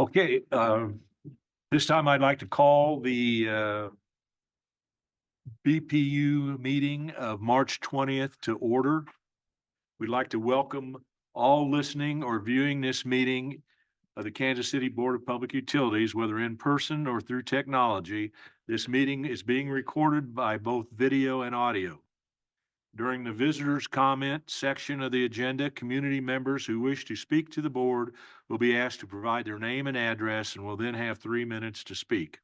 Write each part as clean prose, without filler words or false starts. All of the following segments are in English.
Okay, this time I'd like to call the BPU meeting of March 20th to order. We'd like to welcome all listening or viewing this meeting of the Kansas City Board of Public Utilities, whether in person or through technology. This meeting is being recorded by both video and audio. During the visitors' comment section of the agenda, community members who wish to speak to the board will be asked to provide their name and address and will then have 3 minutes to speak.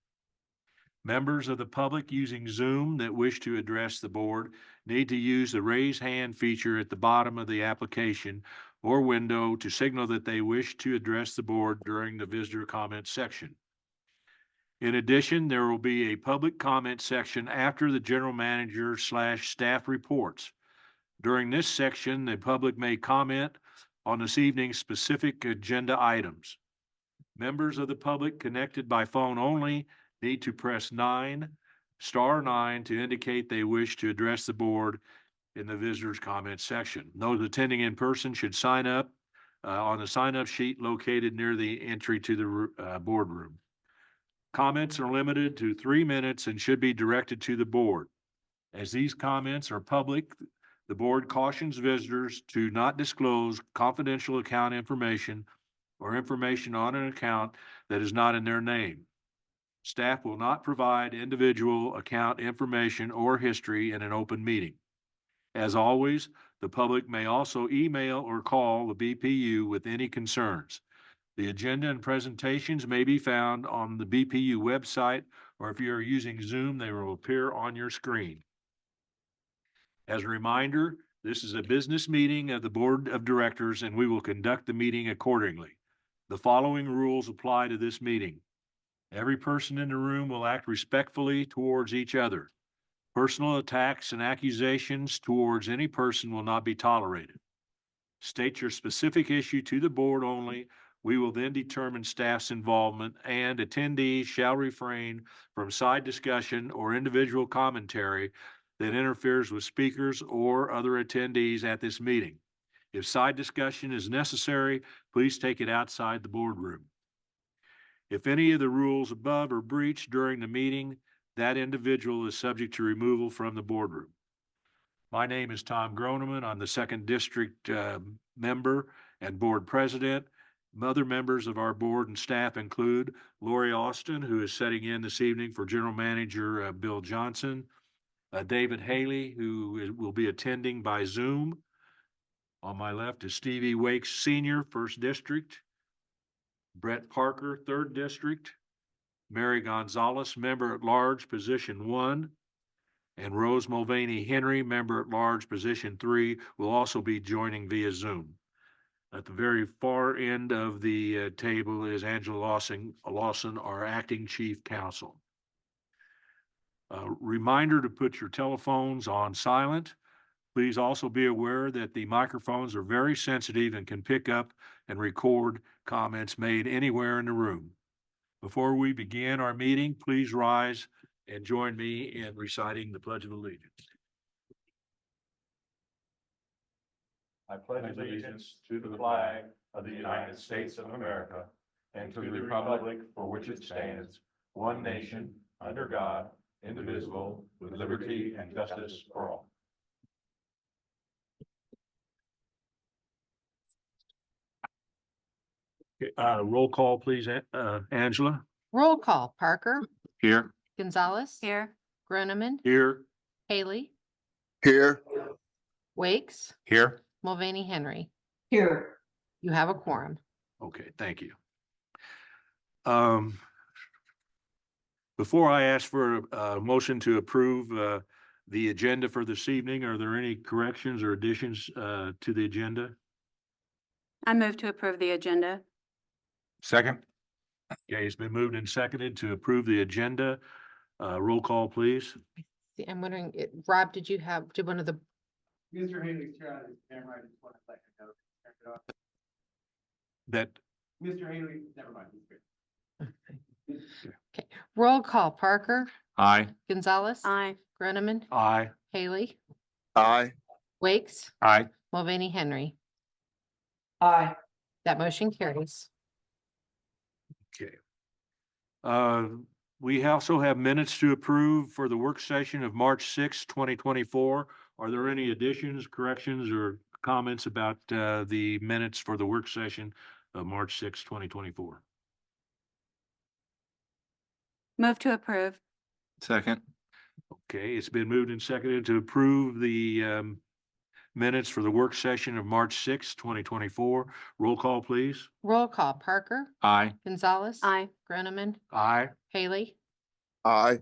Members of the public using Zoom that wish to address the board need to use the raise hand feature at the bottom of the application or window to signal that they wish to address the board during the visitor comment section. In addition, there will be a public comment section after the general manager/staff reports. During this section, the public may comment on this evening's specific agenda items. Members of the public connected by phone only need to press *9 to indicate they wish to address the board in the visitors comment section. Those attending in person should sign up on the sign-up sheet located near the entry to the boardroom. Comments are limited to 3 minutes and should be directed to the board. As these comments are public, the board cautions visitors to not disclose confidential account information or information on an account that is not in their name. Staff will not provide individual account information or history in an open meeting. As always, the public may also email or call the BPU with any concerns. The agenda and presentations may be found on the BPU website, or if you are using Zoom, they will appear on your screen. As a reminder, this is a business meeting of the Board of Directors, and we will conduct the meeting accordingly. The following rules apply to this meeting. Every person in the room will act respectfully towards each other. Personal attacks and accusations towards any person will not be tolerated. State your specific issue to the board only. We will then determine staff's involvement, and attendees shall refrain from side discussion or individual commentary that interferes with speakers or other attendees at this meeting. If side discussion is necessary, please take it outside the boardroom. If any of the rules above are breached during the meeting, that individual is subject to removal from the boardroom. My name is Tom Groneman. I'm the 2nd District member and board president. Other members of our board and staff include Lori Austin, who is sitting in this evening for General Manager Bill Johnson, David Haley, who will be attending by Zoom. On my left is Stevie Wakes Sr., 1st District, Brett Parker, 3rd District, Mary Gonzalez, Member at Large, Position 1, and Rose Mulvaney Henry, Member at Large, Position 3, will also be joining via Zoom. At the very far end of the table is Angela Lawson, our acting chief counsel. Reminder to put your telephones on silent. Please also be aware that the microphones are very sensitive and can pick up and record comments made anywhere in the room. Before we begin our meeting, please rise and join me in reciting the Pledge of Allegiance. I pledge allegiance to the flag of the United States of America and to the republic for which it stands, one nation, under God, indivisible, with liberty and justice for all. Okay, roll call, please, Angela. Roll call. Parker, Here. Gonzalez. Here. Groneman, Here. Haley, Here. Wakes, Here. Mulvaney Henry. Here. You have a quorum. Okay, thank you. Before I ask for a motion to approve the agenda for this evening, are there any corrections or additions to the agenda? I move to approve the agenda. Second. Okay, it's been moved and seconded to approve the agenda. Roll call, please. See, I'm wondering, Rob, did one of the, Mr. Haley's here on his camera. I just want to let you know. Turn it off. That Mr. Haley, never mind. He's good. okay, roll call. Parker, Aye. Gonzalez. Aye. Groneman, aye. Haley, Aye. Wakes, Aye. Mulvaney Henry. Aye. That motion carries. Okay. We also have minutes to approve for the work session of March 2024. Are there any additions, corrections, or comments about the minutes for the work session of March 2024? Move to approve. Second. Okay, it's been moved and seconded to approve the minutes for the work session of March 2024. Roll call, please. Roll call, Parker, Aye. Gonzalez. Aye. Groneman, Aye. Haley, Aye.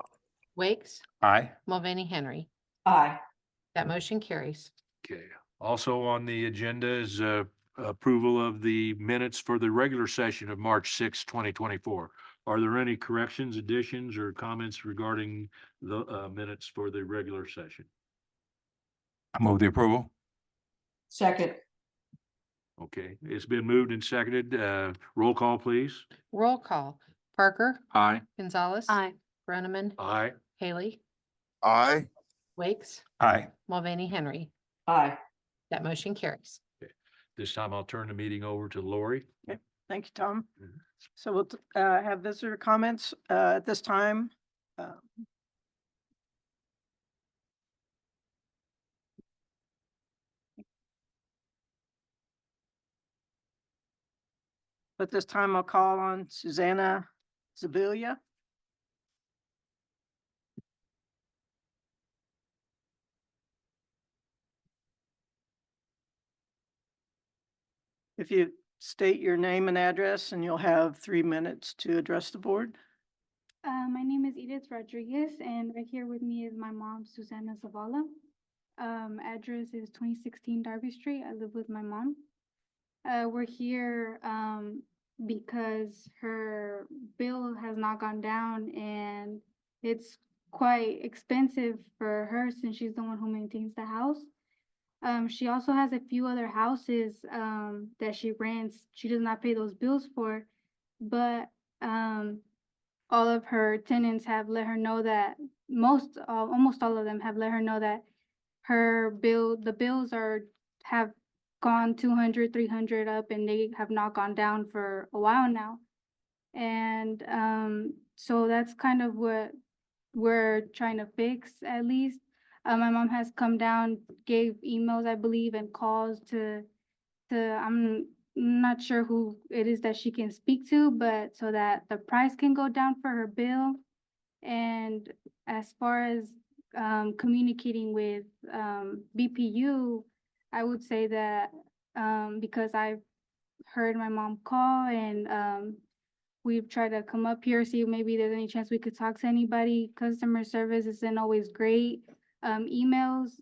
Wakes, Aye. Mulvaney Henry. Aye. That motion carries. Okay, also on the agenda is approval of the minutes for the regular session of March 2024. Are there any corrections, additions, or comments regarding the minutes for the regular session? I move the approval. Second. Okay, it's been moved and seconded. Roll call, please. Roll call, Parker, Aye. Gonzalez. Aye. Groneman, Aye. Haley, Aye. Wakes, Aye. Mulvaney Henry. Aye. That motion carries. This time I'll turn the meeting over to Lori. Thank you, Tom. Mhm. So we'll have visitor comments at this time. At this time, I'll call on Susanna Zabilia. If you state your name and address, and you'll have 3 minutes to address the board. My name is Edith Rodriguez, and right here with me is my mom, Susanna Zavala. Address is 2016 Darby Street. I live with my mom. We're here because her bill has not gone down, and it's quite expensive for her since she's the one who maintains the house. She also has a few other houses that she rents. She does not pay those bills for, but all of her tenants have let her know that almost all of them have let her know that the bills have gone 200, 300 up, and they have not gone down for a while now. And so that's kind of what we're trying to fix, at least. My mom has come down, gave emails, I believe, and calls to I'm not sure who it is that she can speak to, but so that the price can go down for her bill. And as far as communicating with BPU, I would say that because I've heard my mom call, and we've tried to come up here, see if maybe there's any chance we could talk to anybody. Customer service isn't always great. Emails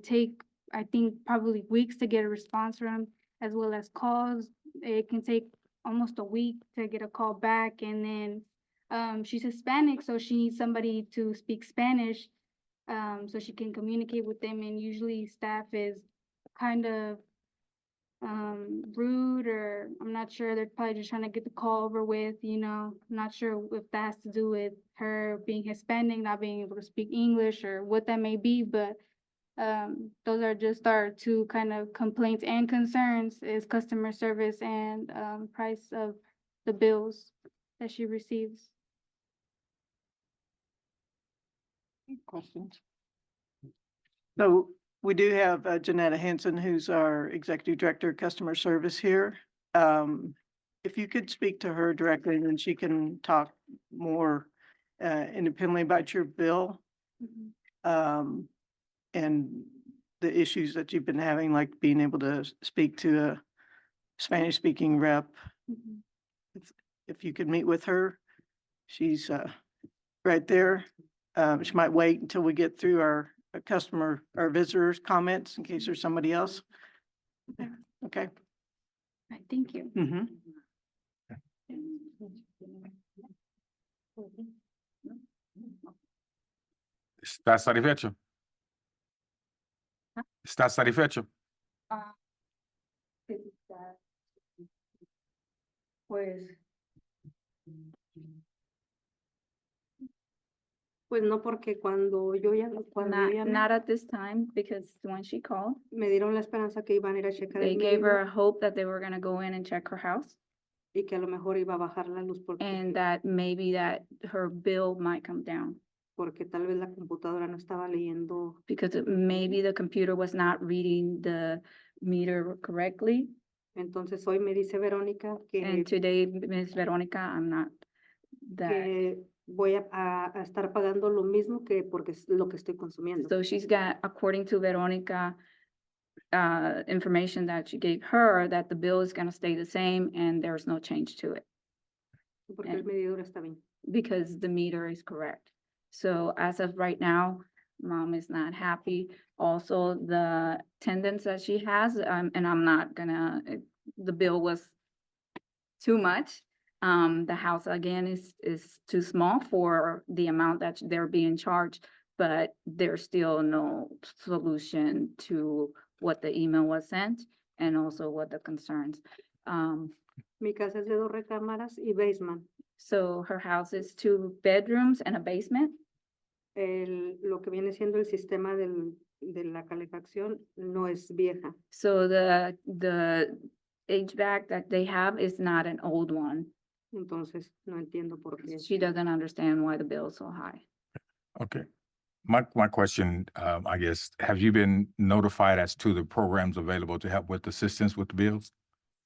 take, I think, probably weeks to get a response from, as well as calls. It can take almost a week to get a call back. And then she's Hispanic, so she needs somebody to speak Spanish so she can communicate with them. And usually staff is kind of rude, or I'm not sure, they're probably just trying to get the call over with, I'm not sure if that has to do with her being Hispanic, not being able to speak English, or what that may be, but those are just our two kind of complaints and concerns, is customer service and price of the bills that she receives. Questions? So we do have Janetta Hanson, who's our Executive Director of Customer Service here. If you could speak to her directly, then she can talk more independently about your bill and the issues that you've been having, like being able to speak to a Spanish-speaking rep. If you could meet with her, she's right there. She might wait until we get through our visitors' comments in case there's somebody else. Okay. Right, thank you. Mm-hmm. ¿Estás satisfecho? ¿Estás satisfecho? Pues no, porque cuando yo llamé, Not at this time, because when she called, me dieron la esperanza que iban a ir a checar they el gave her mío, a hope that they were gonna go in and check her house. y que a lo mejor iba a bajar la luz and that maybe that her bill might come down porque tal vez la computadora no estaba leyendo. because maybe the computer was not reading the meter correctly. Entonces hoy me dice Verónica And today, Ms. Veronica, I'm not that, que voy a estar pagando lo mismo que porque es lo que estoy consumiendo. so she's got, according to Veronica, information that she gave her, that the bill is gonna stay the same and there's no change to it Porque el medidor está bien. because the meter is correct. So as of right now, mom is not happy. Also, the attendance that she has, and I'm not gonna, the bill was too much. The house again is too small for the amount that they're being charged, but there's still no solution to what the email was sent and also what the concerns. Mi casa es de 2 recámaras y basement. So her house is 2 bedrooms and a basement. Lo que viene siendo el sistema de la calefacción no es vieja. So the HVAC that they have is not an old one. Entonces no entiendo por qué. She doesn't understand why the bill is so high. Okay. My question, I guess, have you been notified as to the programs available to help with assistance with the bills?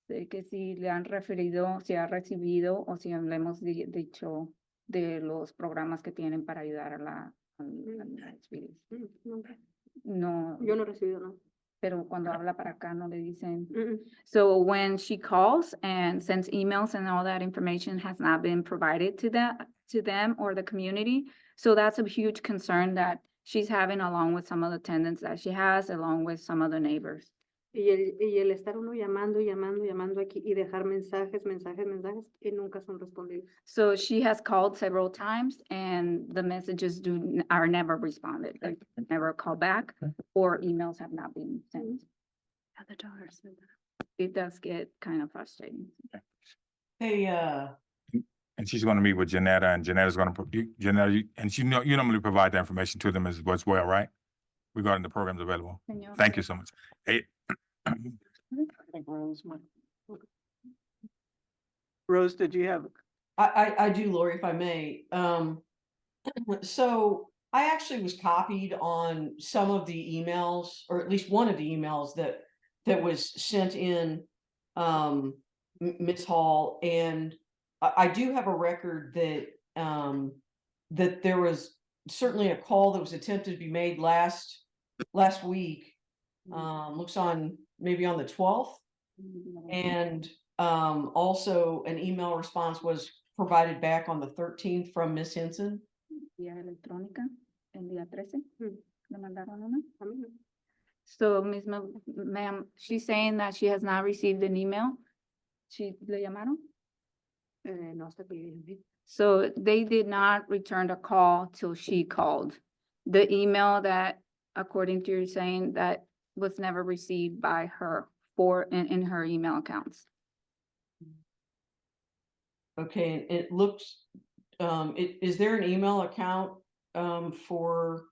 De que si le han referido, si ha recibido o si le hemos dicho de los programas que tienen para ayudar a las bills. No, No, yo no he recibido nada. pero cuando habla para acá no le dicen. Mm, So when she calls and sends emails and all that information has not been provided to them or the community. So that's a huge concern that she's having along with some of the tenants that she has, along with some of the neighbors. Y el estar uno llamando aquí y dejar mensajes y nunca son respondidos. So she has called several times and the messages are never responded, like never call back or emails have not been sent. Other daughters. It does get kind of frustrating. Hey, And she's gonna meet with Janetta, and Janetta's gonna, Janetta, and you normally provide the information to them as well, right? Regarding the programs available. Señor. Thank you so much. Hey, I think Rose might. Rose, did you have? I do, Lori, if I may. So I actually was copied on some of the emails, or at least one of the emails that was sent in, Ms. Hall, and I do have a record that, that there was certainly a call that was attempted to be made last week. Looks on, maybe on the 12th. And also an email response was provided back on the 13th from Miss Henson. Vía electrónica, el día 13, le mandaron una. A mí no. So, ma'am, she's saying that she has not received an email. ¿Le llamaron? No, hasta que yo llamé. So they did not return a call till she called. The email that, according to you saying, that was never received by her in her email accounts. Okay, and it looks, is there an email account for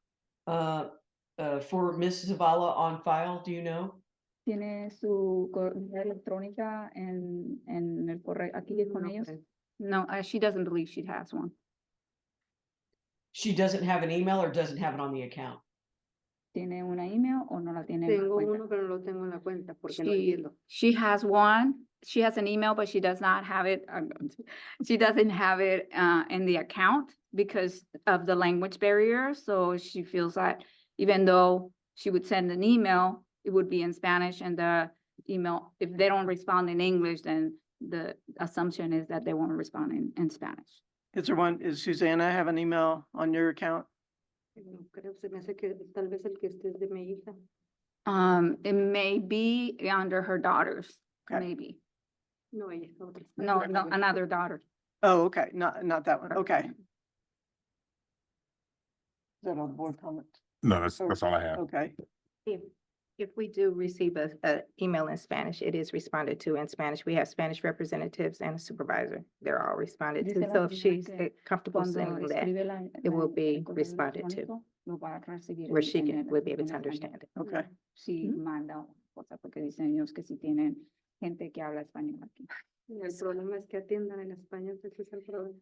Miss Zavala on file? Do you know? ¿Tiene su correo electrónica en el correo aquí con No ellos? creo. No, she doesn't believe she has one. She doesn't have an email or doesn't have it on the account? ¿Tiene una email o no la tiene en la Tengo cuenta? uno, pero no lo tengo en la cuenta porque no entiendo. She has one, she has an email, but she does not have it, she doesn't have it in the account because of the language barrier. So she feels that even though she would send an email, it would be in Spanish, and the email, if they don't respond in English, then the assumption is that they won't respond in Spanish. Is Susanna have an email on your account? No creo, se me hace que tal vez el que esté es de mi hija. It may be under her daughters, Okay. maybe. No, ella es otra. No, another daughter. Oh, okay, not that one, okay. Is that all the board comments? no, that's all I have. Okay, If we do receive a email in Spanish, it is responded to in Spanish. We have Spanish representatives and a supervisor. They're all responded Dice to. la So if señora she's que comfortable Cuando sending that, escribe it will be el correo responded to, electrónico, lo va a recibir where en- she en will be able en to español. understand it. okay. Si manda cosa, porque dicen ellos que si tienen gente que habla español aquí. El problema es que atiendan en español, ese es el problema.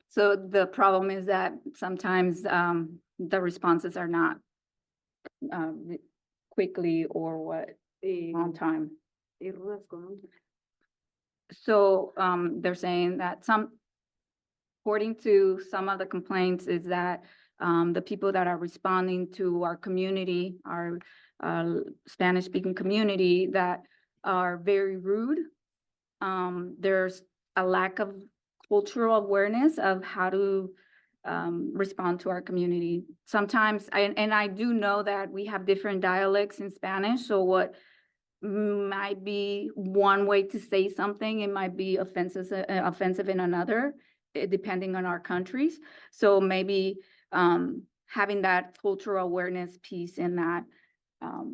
So the problem is that sometimes, the responses are not, quickly or what, Y, on time. y rudas con un- So, they're saying that according to some of the complaints is that, the people that are responding to our community, our, Spanish-speaking community, that are very rude. There's a lack of cultural awareness of how to, respond to our community. Sometimes, and I do know that we have different dialects in Spanish, so what might be one way to say something, it might be offensive in another, depending on our countries. So maybe, having that cultural awareness piece in that,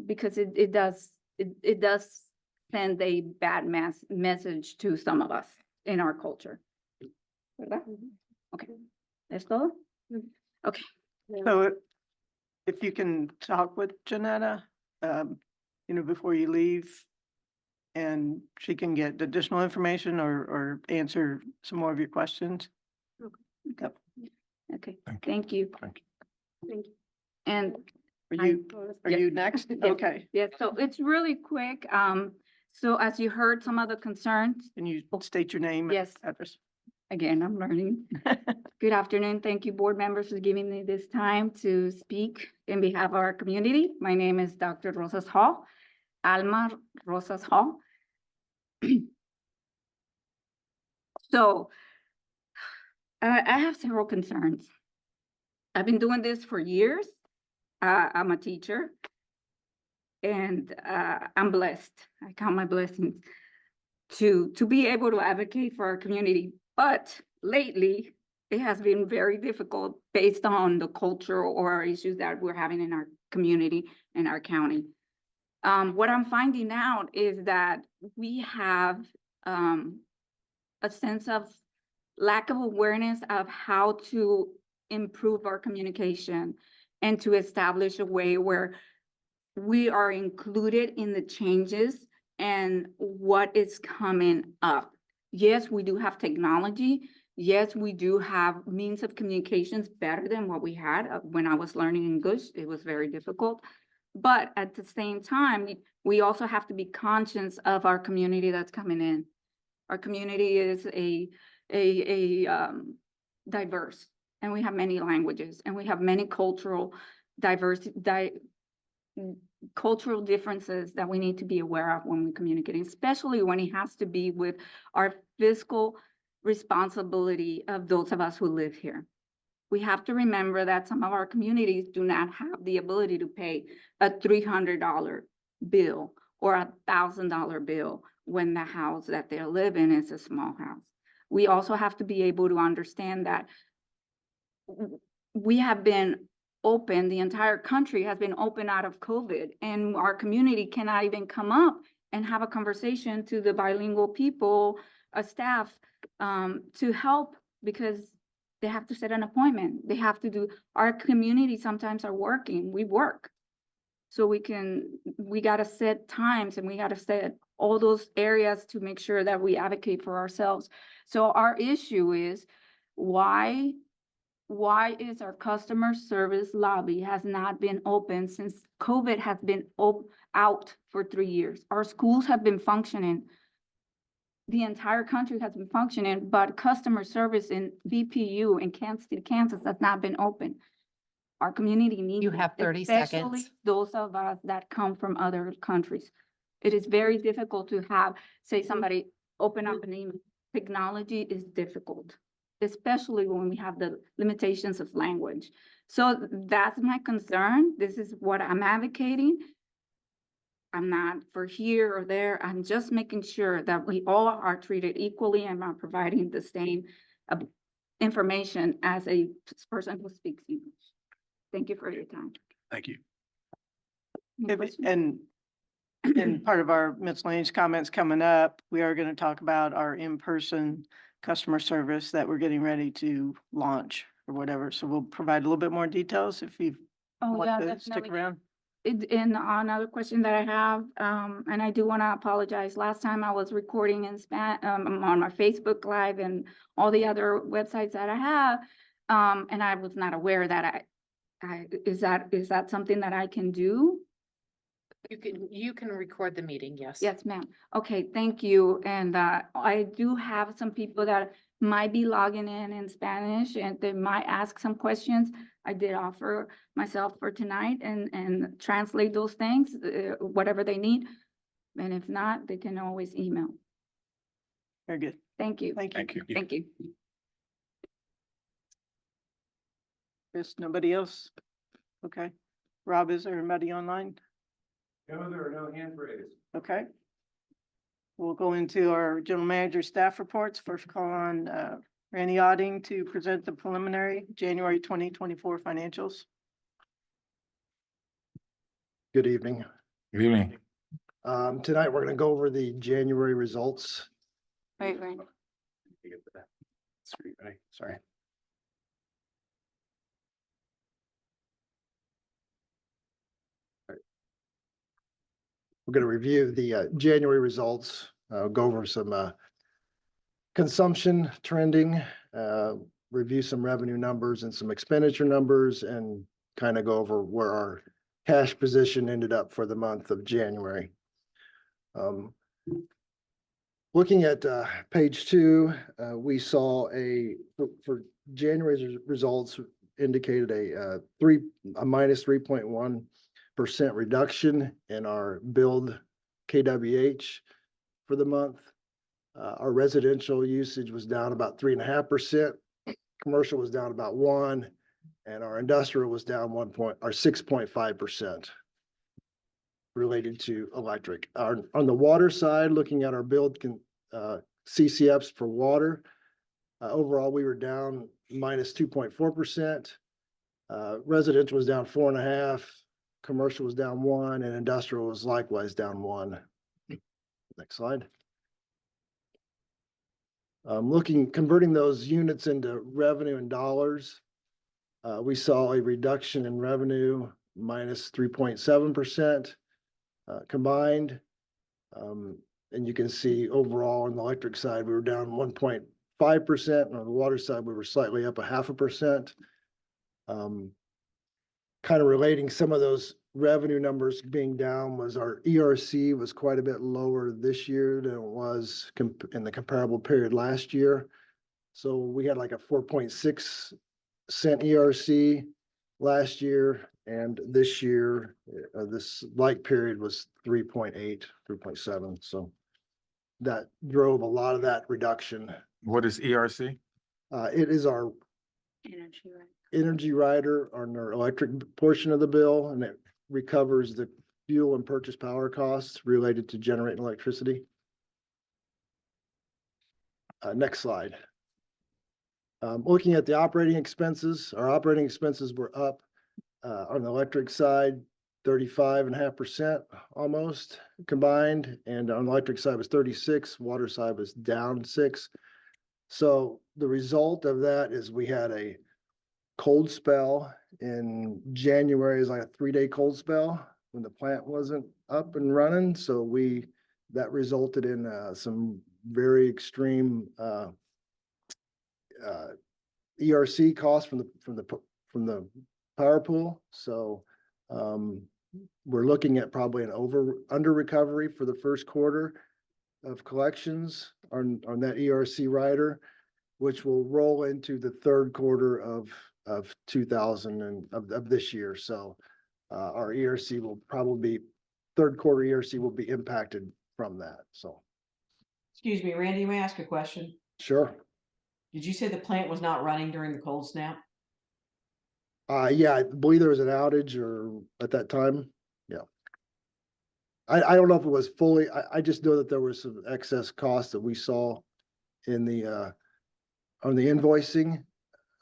because it does send a bad message to some of us in our culture. ¿Verdad? Okay. ¿Es todo? Okay. So if you can talk with Janetta, before you leave, and she can get additional information or answer some more of your questions. Yep. Okay, Thank thank you. Thank Thank you. And Are you, are Yes. you next? Yes. Okay. yeah, so it's really quick. So as you heard, some of the concerns, Can you state your name? and Yes. Address. again, I'm learning. Good afternoon. Thank you, board members, for giving me this time to speak in behalf of our community. My name is Dr. Rosas Hall, Alma Rosas Hall. So I have several concerns. I've been doing this for years. I'm a teacher and I'm blessed. I count my blessings to be able to advocate for our community. But lately, it has been very difficult based on the culture or issues that we're having in our community and our county. What I'm finding out is that we have a sense of lack of awareness of how to improve our communication and to establish a way where we are included in the changes and what is coming up. Yes, we do have technology. Yes, we do have means of communications better than what we had when I was learning English. It was very difficult. But at the same time, we also have to be conscious of our community that's coming in. Our community is diverse, and we have many languages, and we have many cultural cultural differences that we need to be aware of when we communicate, especially when it has to be with our fiscal responsibility of those of us who live here. We have to remember that some of our communities do not have the ability to pay a $300 bill or a $1,000 bill when the house that they live in is a small house. We also have to be able to understand that we have been open, the entire country has been open out of COVID, and our community cannot even come up and have a conversation to the bilingual people, staff, to help because they have to set an appointment. They have to do, our community sometimes are working, we work. So we gotta set times and we gotta set all those areas to make sure that we advocate for ourselves. So our issue is why is our customer service lobby has not been open since COVID has been out for 3 years? Our schools have been functioning. The entire country has been functioning, but customer service in BPU in Kansas City, Kansas has not been open. Our community needs. You it, have 30 especially seconds. those of us that come from other countries. It is very difficult to have, say, somebody open up an email. Technology is difficult, especially when we have the limitations of language. So that's my concern. This is what I'm advocating. I'm not for here or there. I'm just making sure that we all are treated equally and are providing the same information as a person who speaks English. Thank you for your time. Thank you. Any If- questions? And part of our miscellaneous comments coming up, we are going to talk about our in-person customer service that we're getting ready to launch or whatever. So we'll provide a little bit more details if you Oh, yeah, want to stick definitely. around. And another question that I have, and I do want to apologize. Last time I was recording in on my Facebook Live and all the other websites that I have, and I was not aware that is that something that I can do? You can record the meeting, yes. Yes, ma'am. Okay, thank you. And I do have some people that might be logging in Spanish and they might ask some questions. I did offer myself for tonight and translate those things, whatever they need. And if not, they can always email. Very good. Thank you. Thank you. Thank you. Thank you. Chris, nobody else? Okay. Rob, is there anybody online? No, there are no hands raised. Okay. We'll go into our general manager staff reports. First call on Randy Odding to present the preliminary January 2024 financials. Good evening. Good evening. Tonight, we're going to go over the January results. Right. Sorry. We're going to review the January results, go over some consumption trending, review some revenue numbers and some expenditure numbers, and kind of go over where our cash position ended up for the month of January. Looking at page 2, we saw for January's results indicated a minus 3.1% reduction in our billed KWH for the month. Our residential usage was down about 3.5%. Commercial was down about 1%, and our industrial was down 6.5%. Related to electric. On the water side, looking at our billed CCFs for water, overall we were down minus 2.4%. Residential was down 4.5%, commercial was down 1%, and industrial was likewise down 1%. Next slide. Converting those units into revenue in dollars, we saw a reduction in revenue minus 3.7%. Combined, and you can see overall on the electric side, we were down 1.5%, and on the water side, we were slightly up 0.5%. Kind of relating some of those revenue numbers being down was our ERC was quite a bit lower this year than it was in the comparable period last year. So we had like a 4.6 cent ERC last year. And this year, this like period was 3.8, 3.7. So that drove a lot of that reduction. What is ERC? It is our energy rider on our electric portion of the bill, and it recovers the fuel and purchase power costs related to generating electricity. Next slide. Looking at the operating expenses, our operating expenses were up. On the electric side, 35.5% almost combined, and on the electric side was 36, water side was down 6. So the result of that is we had a cold spell in January, is like a 3-day cold spell when the plant wasn't up and running. So that resulted in some very extreme ERC costs from the power pool. So we're looking at probably an under recovery for the first quarter of collections on that ERC rider, which will roll into the third quarter of 2000 of this year. So our ERC will probably third quarter ERC will be impacted from that. So Excuse me, Randy, may I ask a question? sure. Did you say the plant was not running during the cold snap? Yeah, I believe there was an outage or at that time. Yeah. I don't know if it was fully, I just know that there was some excess costs that we saw in the on the invoicing.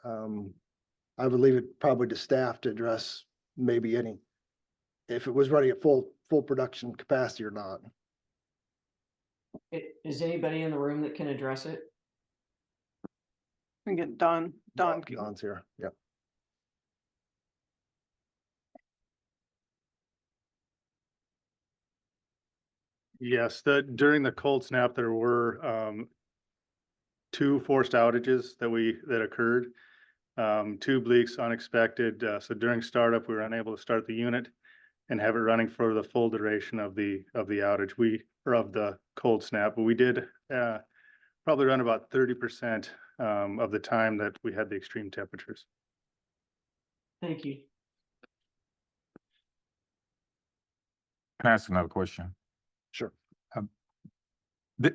I would leave it probably to staff to address maybe if it was running at full production capacity or not. Is anybody in the room that can address it? We get Don. Don's here. Yeah. Yes, during the cold snap, there were, two forced outages that occurred. Tube leaks, unexpected. So during startup, we were unable to start the unit and have it running for the full duration of the outage. Of the cold snap, but we did, probably run about 30%, of the time that we had the extreme temperatures. Thank you. Can I ask another question? Sure.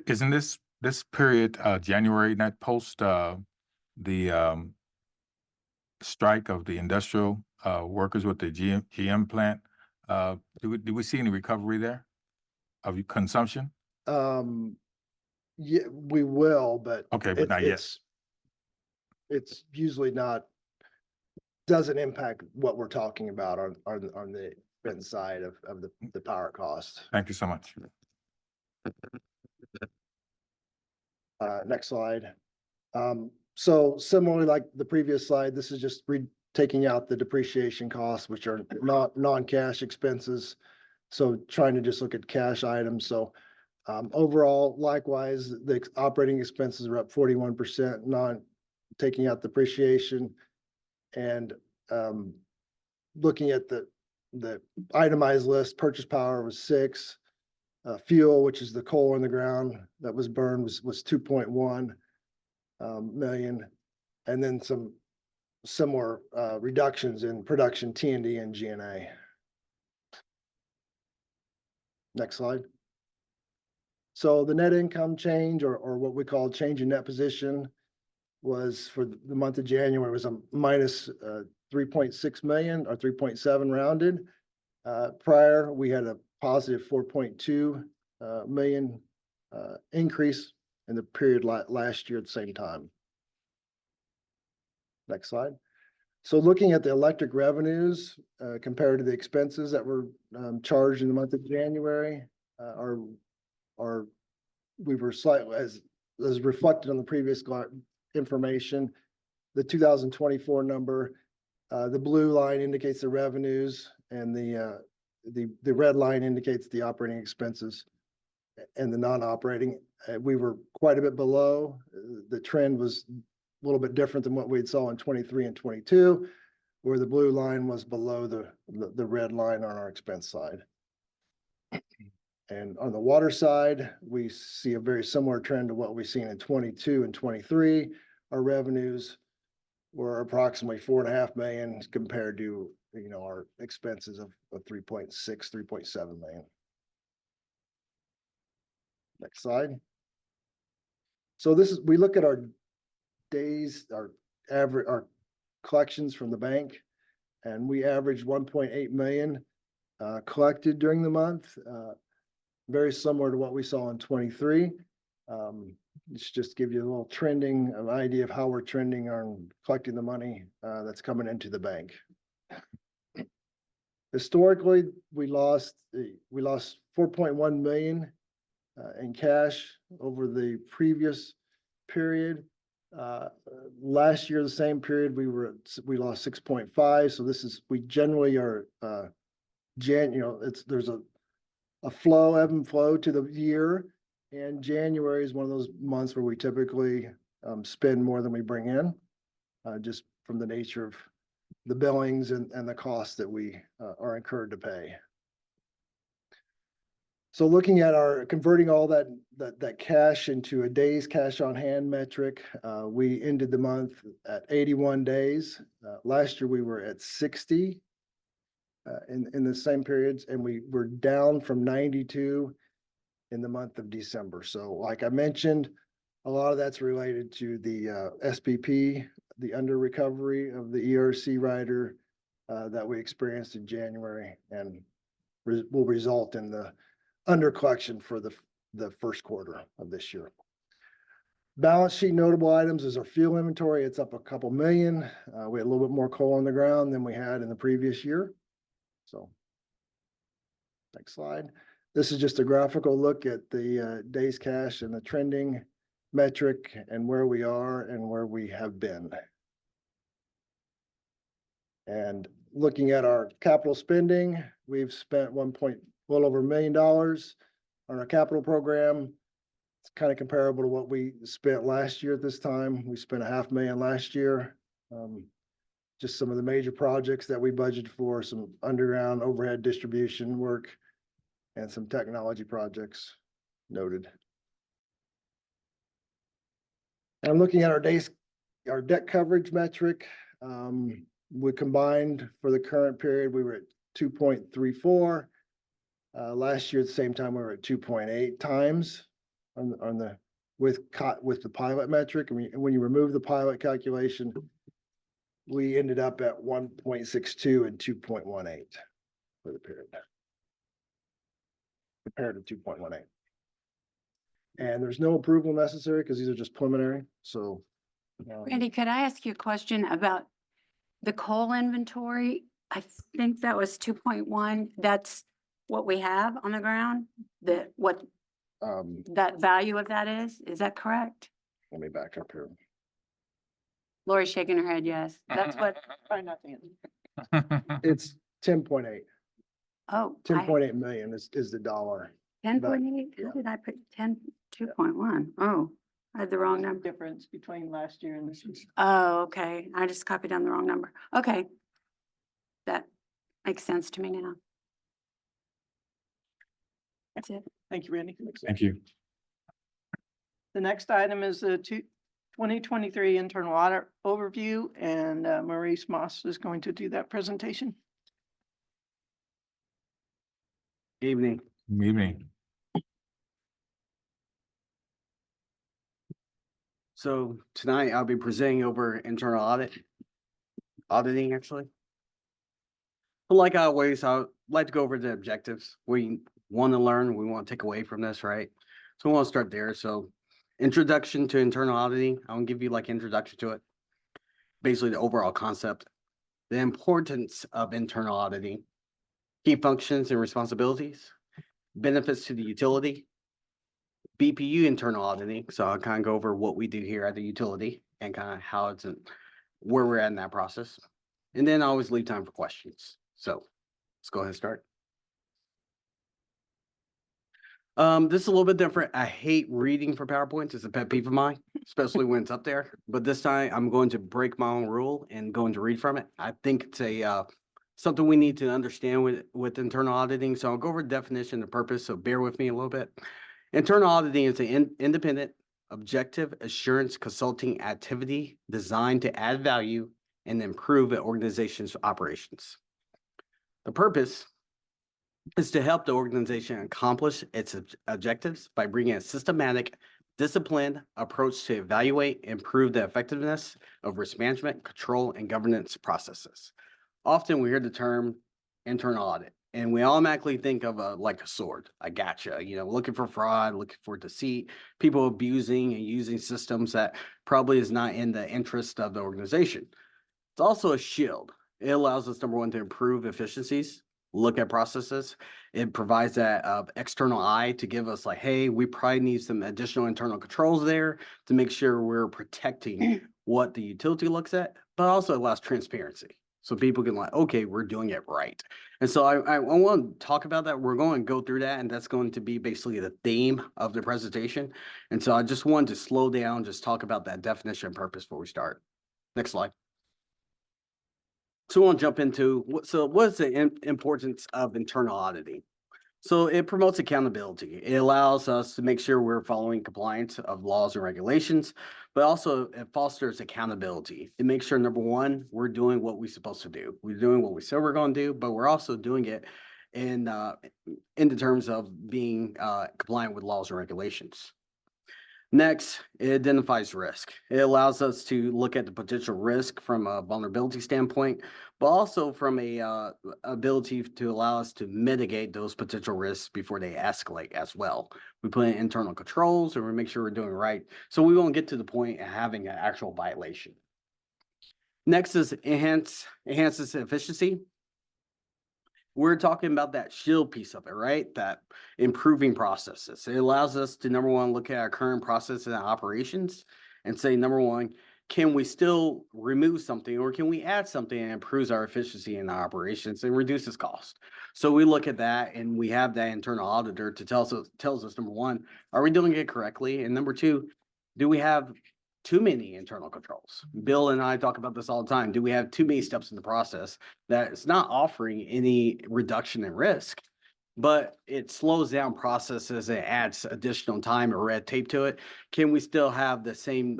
Isn't this period, January, not post, the, strike of the industrial, workers with the GM plant? Do we see any recovery there of your consumption? Yeah, we will, but. Okay, but not yet. It's usually not, doesn't impact what we're talking about on the expense side of the power cost. Thank you so much. Next slide. So similarly, like the previous slide, this is just taking out the depreciation costs, which are not non-cash expenses. So trying to just look at cash items. So overall, likewise, the operating expenses are up 41%, taking out depreciation. And looking at the itemized list, purchase power was 6. Fuel, which is the coal in the ground that was burned, was 2.1 million. And then some similar reductions in production, T&D and G&A. Next slide. So the net income change, or what we call change in net position, was for the month of January was a minus 3.6 million, or 3.7 rounded. Prior, we had a positive 4.2 million increase in the period last year at the same time. Next slide. So looking at the electric revenues compared to the expenses that were charged in the month of January, we were slightly, as reflected on the previous information, the 2024 number, the blue line indicates the revenues, and the red line indicates the operating expenses and the non-operating. We were quite a bit below. The trend was a little bit different than what we saw in 23 and 22, where the blue line was below the red line on our expense side. And on the water side, we see a very similar trend to what we've seen in 22 and 23. Our revenues were approximately 4.5 million compared to, our expenses of 3.6, 3.7 million. Next slide. So we look at our days, our average, our collections from the bank, and we averaged 1.8 million collected during the month. Very similar to what we saw in 23. It's just to give you a little trending, an idea of how we're trending on collecting the money that's coming into the bank. Historically, we lost 4.1 million in cash over the previous period. Last year, the same period, we lost 6.5. So we generally are, there's a flow, ebb and flow to the year. And January is one of those months where we typically spend more than we bring in, just from the nature of the billings and the costs that we are incurred to pay. So looking at converting all that cash into a day's cash on hand metric, we ended the month at 81 days. Last year we were at 60 in the same periods, and we were down from 92 in the month of December. So like I mentioned, a lot of that's related to the SPP, the under recovery of the ERC rider that we experienced in January, and will result in the under collection for the first quarter of this year. Balance sheet notable items is our fuel inventory. It's up a couple million. We had a little bit more coal on the ground than we had in the previous year. So next slide. This is just a graphical look at the days cash and the trending metric and where we are and where we have been. And looking at our capital spending, we've spent well over $1 million on our capital program. It's kind of comparable to what we spent last year at this time. We spent $500,000 last year. Just some of the major projects that we budgeted for, some underground overhead distribution work and some technology projects noted. I'm looking at our debt coverage metric. We combined for the current period, we were at 2.34. Last year at the same time, we were at 2.8 times with the pilot metric. And when you remove the pilot calculation, we ended up at 1.62 and 2.18 for the period. Compared to 2.18. And there's no approval necessary because these are just preliminary, so. Randy, could I ask you a question about the coal inventory? I think that was 2.1. That's what we have on the ground, that value of that is? Is that correct? Let me back up here. Lori's shaking her head, yes. That's what, Try not to answer. It's 10.8. oh. 10.8 million is the dollar. 10.8? yeah. How did I put 2.1? Oh, I had the wrong number. Difference between last year and this year. Oh, okay. I just copied down the wrong number. Okay. That makes sense to me now. That's it. Thank you, Randy. Thank you. The next item is the 2023 internal audit overview, and Maurice Moss is going to do that presentation. Evening. Good evening. So tonight I'll be presenting over internal auditing actually. But like always, I'd like to go over the objectives we want to learn, we want to take away from this, right? So we want to start there. So introduction to internal auditing. I want to give you like introduction to it. Basically the overall concept, the importance of internal auditing, key functions and responsibilities, benefits to the utility, BPU internal auditing. So I'll kind of go over what we do here at the utility and kind of how it's where we're at in that process. And then I always leave time for questions. So let's go ahead and start. This is a little bit different. I hate reading for PowerPoints. It's a pet peeve of mine, especially when it's up there. But this time I'm going to break my own rule and going to read from it. I think it's a something we need to understand with internal auditing. So I'll go over the definition, the purpose. So bear with me a little bit. Internal auditing is an independent, objective assurance consulting activity designed to add value and improve an organization's operations. The purpose is to help the organization accomplish its objectives by bringing a systematic, disciplined approach to evaluate and improve the effectiveness of risk management, control, and governance processes. Often we hear the term internal audit, and we automatically think of like a sword, a gotcha, looking for fraud, looking for deceit, people abusing and using systems that probably is not in the interest of the organization. It's also a shield. It allows us, number one, to improve efficiencies, look at processes. It provides that external eye to give us like, hey, we probably need some additional internal controls there to make sure we're protecting what the utility looks at, but also allows transparency. So people can like, okay, we're doing it right. And so I want to talk about that. We're going to go through that, and that's going to be basically the theme of the presentation. And so I just wanted to slow down, just talk about that definition and purpose before we start. Next slide. So we want to jump into what is the importance of internal auditing? So it promotes accountability. It allows us to make sure we're following compliance of laws and regulations, but also it fosters accountability. It makes sure, number one, we're doing what we're supposed to do. We're doing what we said we're going to do, but we're also doing it in the terms of being compliant with laws and regulations. Next, it identifies risk. It allows us to look at the potential risk from a vulnerability standpoint, but also from a ability to allow us to mitigate those potential risks before they escalate as well. We put in internal controls and we make sure we're doing right, so we won't get to the point of having an actual violation. Next is enhances efficiency. We're talking about that shield piece of it, right? That improving processes. It allows us to, number one, look at our current process and operations and say, number one, can we still remove something or can we add something that improves our efficiency in our operations and reduces cost? So we look at that and we have that internal auditor to tells us, number one, are we doing it correctly? And number two, do we have too many internal controls? Bill and I talk about this all the time. Do we have too many steps in the process that is not offering any reduction in risk, but it slows down processes and adds additional time or red tape to it? Can we still have the same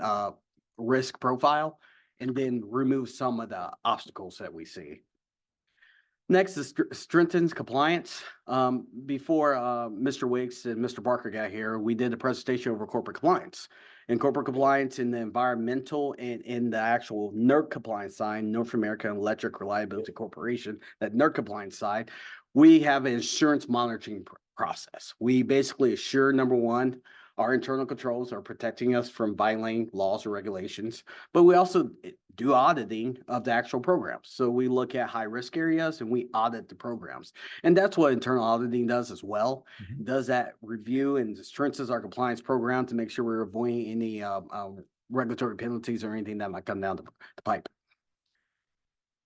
risk profile and then remove some of the obstacles that we see? Next is strengthens compliance. Before Mr. Wicks and Mr. Barker got here, we did a presentation over corporate compliance. And corporate compliance in the environmental and in the actual NERC compliance side, North American Electric Reliability Corporation, that NERC compliance side, we have an insurance monitoring process. We basically assure, number one, our internal controls are protecting us from violating laws or regulations, but we also do auditing of the actual programs. So we look at high risk areas and we audit the programs. And that's what internal auditing does as well. Does that review and strengthens our compliance program to make sure we're avoiding any regulatory penalties or anything that might come down the pipe.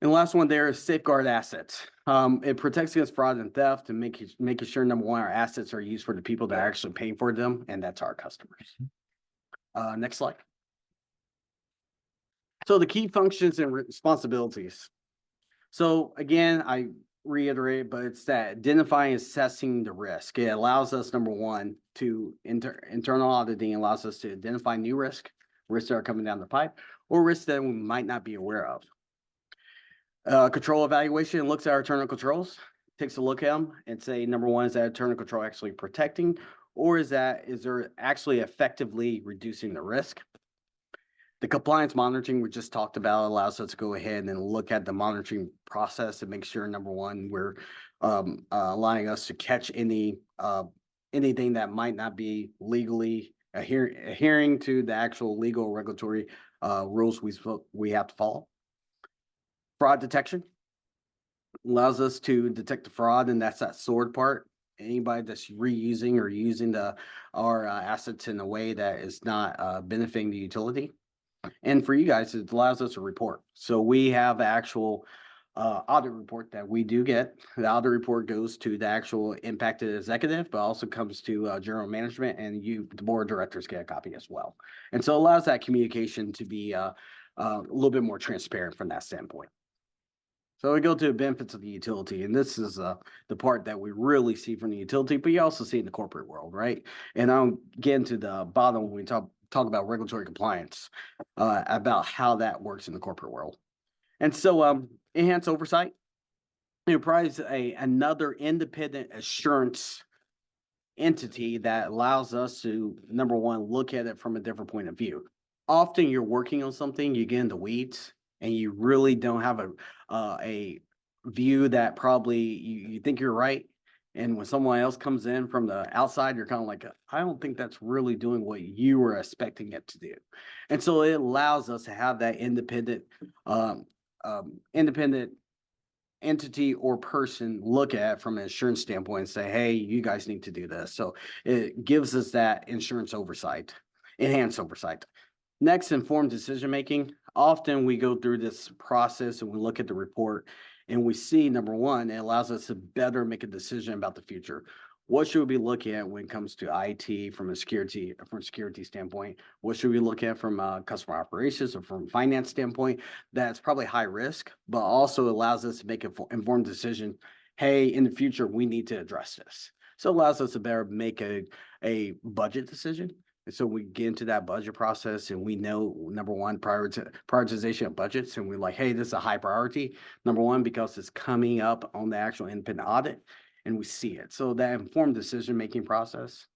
And the last one there is safeguard assets. It protects against fraud and theft and making sure, number one, our assets are used for the people that are actually paying for them, and that's our customers. Next slide. So the key functions and responsibilities. So again, I reiterate, but it's that identifying and assessing the risk. It allows us, number one, to internal auditing allows us to identify new risks that are coming down the pipe, or risks that we might not be aware of. Control evaluation looks at our internal controls, takes a look at them and say, number one, is that internal control actually protecting, or is there actually effectively reducing the risk? The compliance monitoring we just talked about allows us to go ahead and look at the monitoring process and make sure, number one, we're allowing us to catch anything that might not be legally adhering to the actual legal regulatory rules we have to follow. Fraud detection allows us to detect the fraud, and that's that sword part. Anybody that's reusing or using our assets in a way that is not benefiting the utility. And for you guys, it allows us to report. So we have actual audit report that we do get. The audit report goes to the actual impacted executive, but also comes to general management, and the board of directors get a copy as well. And so it allows that communication to be a little bit more transparent from that standpoint. So we go to the benefits of the utility, and this is the part that we really see from the utility, but you also see in the corporate world, right? And I'll get into the bottom when we talk about regulatory compliance, about how that works in the corporate world. And so enhanced oversight, it provides another independent assurance entity that allows us to, number one, look at it from a different point of view. Often you're working on something, you get in the weeds, and you really don't have a view that probably you think you're right. And when someone else comes in from the outside, you're kind of like, I don't think that's really doing what you were expecting it to do. And so it allows us to have that independent entity or person look at it from an insurance standpoint and say, hey, you guys need to do this. So it gives us that insurance oversight, enhanced oversight. Next, informed decision-making. Often we go through this process and we look at the report and we see, number one, it allows us to better make a decision about the future. What should we be looking at when it comes to IT from a security standpoint? What should we look at from customer operations or from finance standpoint? That's probably high risk, but also allows us to make an informed decision. Hey, in the future, we need to address this. So it allows us to better make a budget decision. And so we get into that budget process and we know, number one, prioritization of budgets. And we're like, hey, this is a high priority. Number one, because it's coming up on the actual independent audit and we see it. So that informed decision-making process.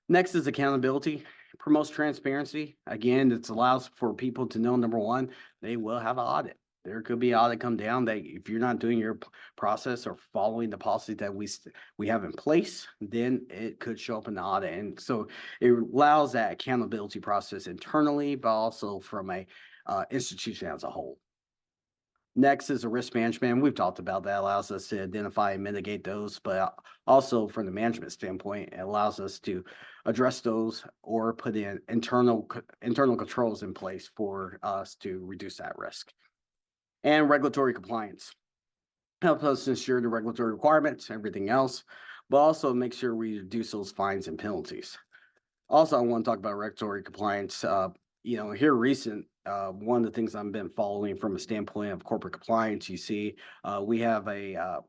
Next is accountability. Promotes transparency. Again, it allows for people to know, number one, they will have an audit. There could be audit come down that if you're not doing your process or following the policy that we have in place, then it could show up in the audit. And so it allows that accountability process internally, but also from a institution as a whole. Next is a risk management. We've talked about that. Allows us to identify and mitigate those, but also from the management standpoint, it allows us to address those or put in internal controls in place for us to reduce that risk. And regulatory compliance helps us ensure the regulatory requirements, everything else, but also make sure we reduce those fines and penalties. Also, I want to talk about regulatory compliance. Here recent, one of the things I've been following from a standpoint of corporate compliance, you see, we have a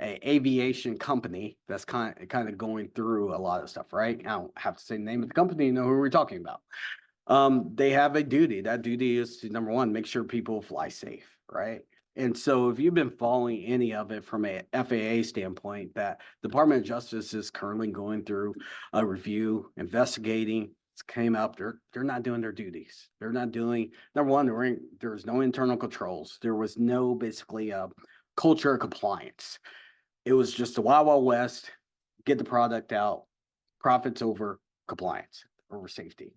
aviation company that's kind of going through a lot of stuff, right? I don't have to say the name of the company, you know who we're talking about. They have a duty. That duty is to, number one, make sure people fly safe, right? And so if you've been following any of it from a FAA standpoint, that Department of Justice is currently going through a review, investigating, it's came up, they're not doing their duties. They're not doing, number one, there was no internal controls. There was no basically culture of compliance. It was just a wild, wild west, get the product out, profits over compliance, over safety.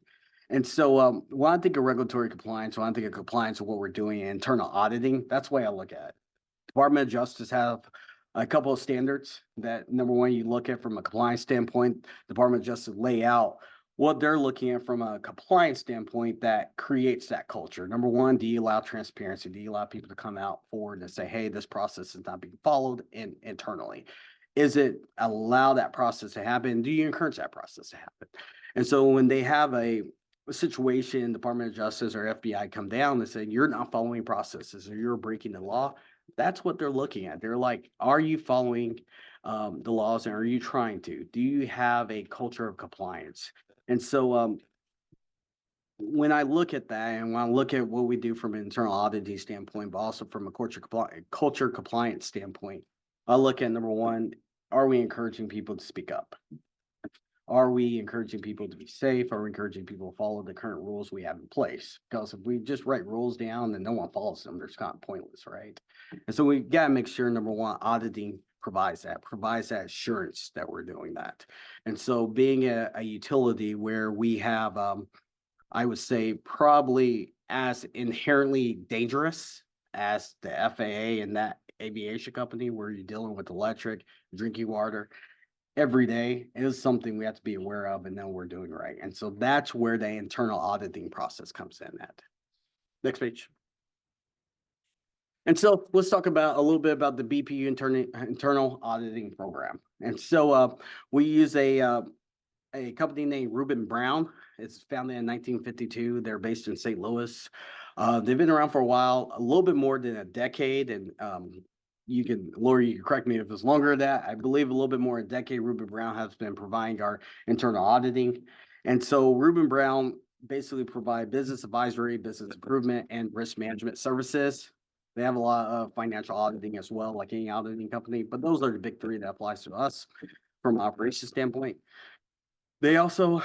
And so when I think of regulatory compliance, when I think of compliance with what we're doing in internal auditing, that's the way I look at it. Department of Justice have a couple of standards that, number one, you look at from a compliance standpoint. Department of Justice lay out what they're looking at from a compliance standpoint that creates that culture. Number one, do you allow transparency? Do you allow people to come out forward and say, hey, this process is not being followed internally? Is it allow that process to happen? Do you encourage that process to happen? And so when they have a situation, Department of Justice or FBI come down and say, you're not following processes or you're breaking the law, that's what they're looking at. They're like, are you following the laws and are you trying to? Do you have a culture of compliance? And so when I look at that and when I look at what we do from an internal auditing standpoint, but also from a culture compliance standpoint, I look at number one, are we encouraging people to speak up? Are we encouraging people to be safe? Are we encouraging people to follow the current rules we have in place? Because if we just write rules down and no one follows them, they're kind of pointless, right? And so we got to make sure, number one, auditing provides that assurance that we're doing that. And so being a utility where we have, I would say probably as inherently dangerous as the FAA and that aviation company where you're dealing with electric, drinking water, every day is something we have to be aware of and know we're doing right. And so that's where the internal auditing process comes in at. Next page. And so let's talk about a little bit about the BPU internal auditing program. And so we use a company named Reuben Brown. It's founded in 1952. They're based in St. Louis. They've been around for a while, a little bit more than a decade. And Lori, you can correct me if it's longer than that. I believe a little bit more than a decade, Reuben Brown has been providing our internal auditing. And so Reuben Brown basically provide business advisory, business improvement, and risk management services. They have a lot of financial auditing as well, like any auditing company, but those are the big three that applies to us from an operations standpoint. They also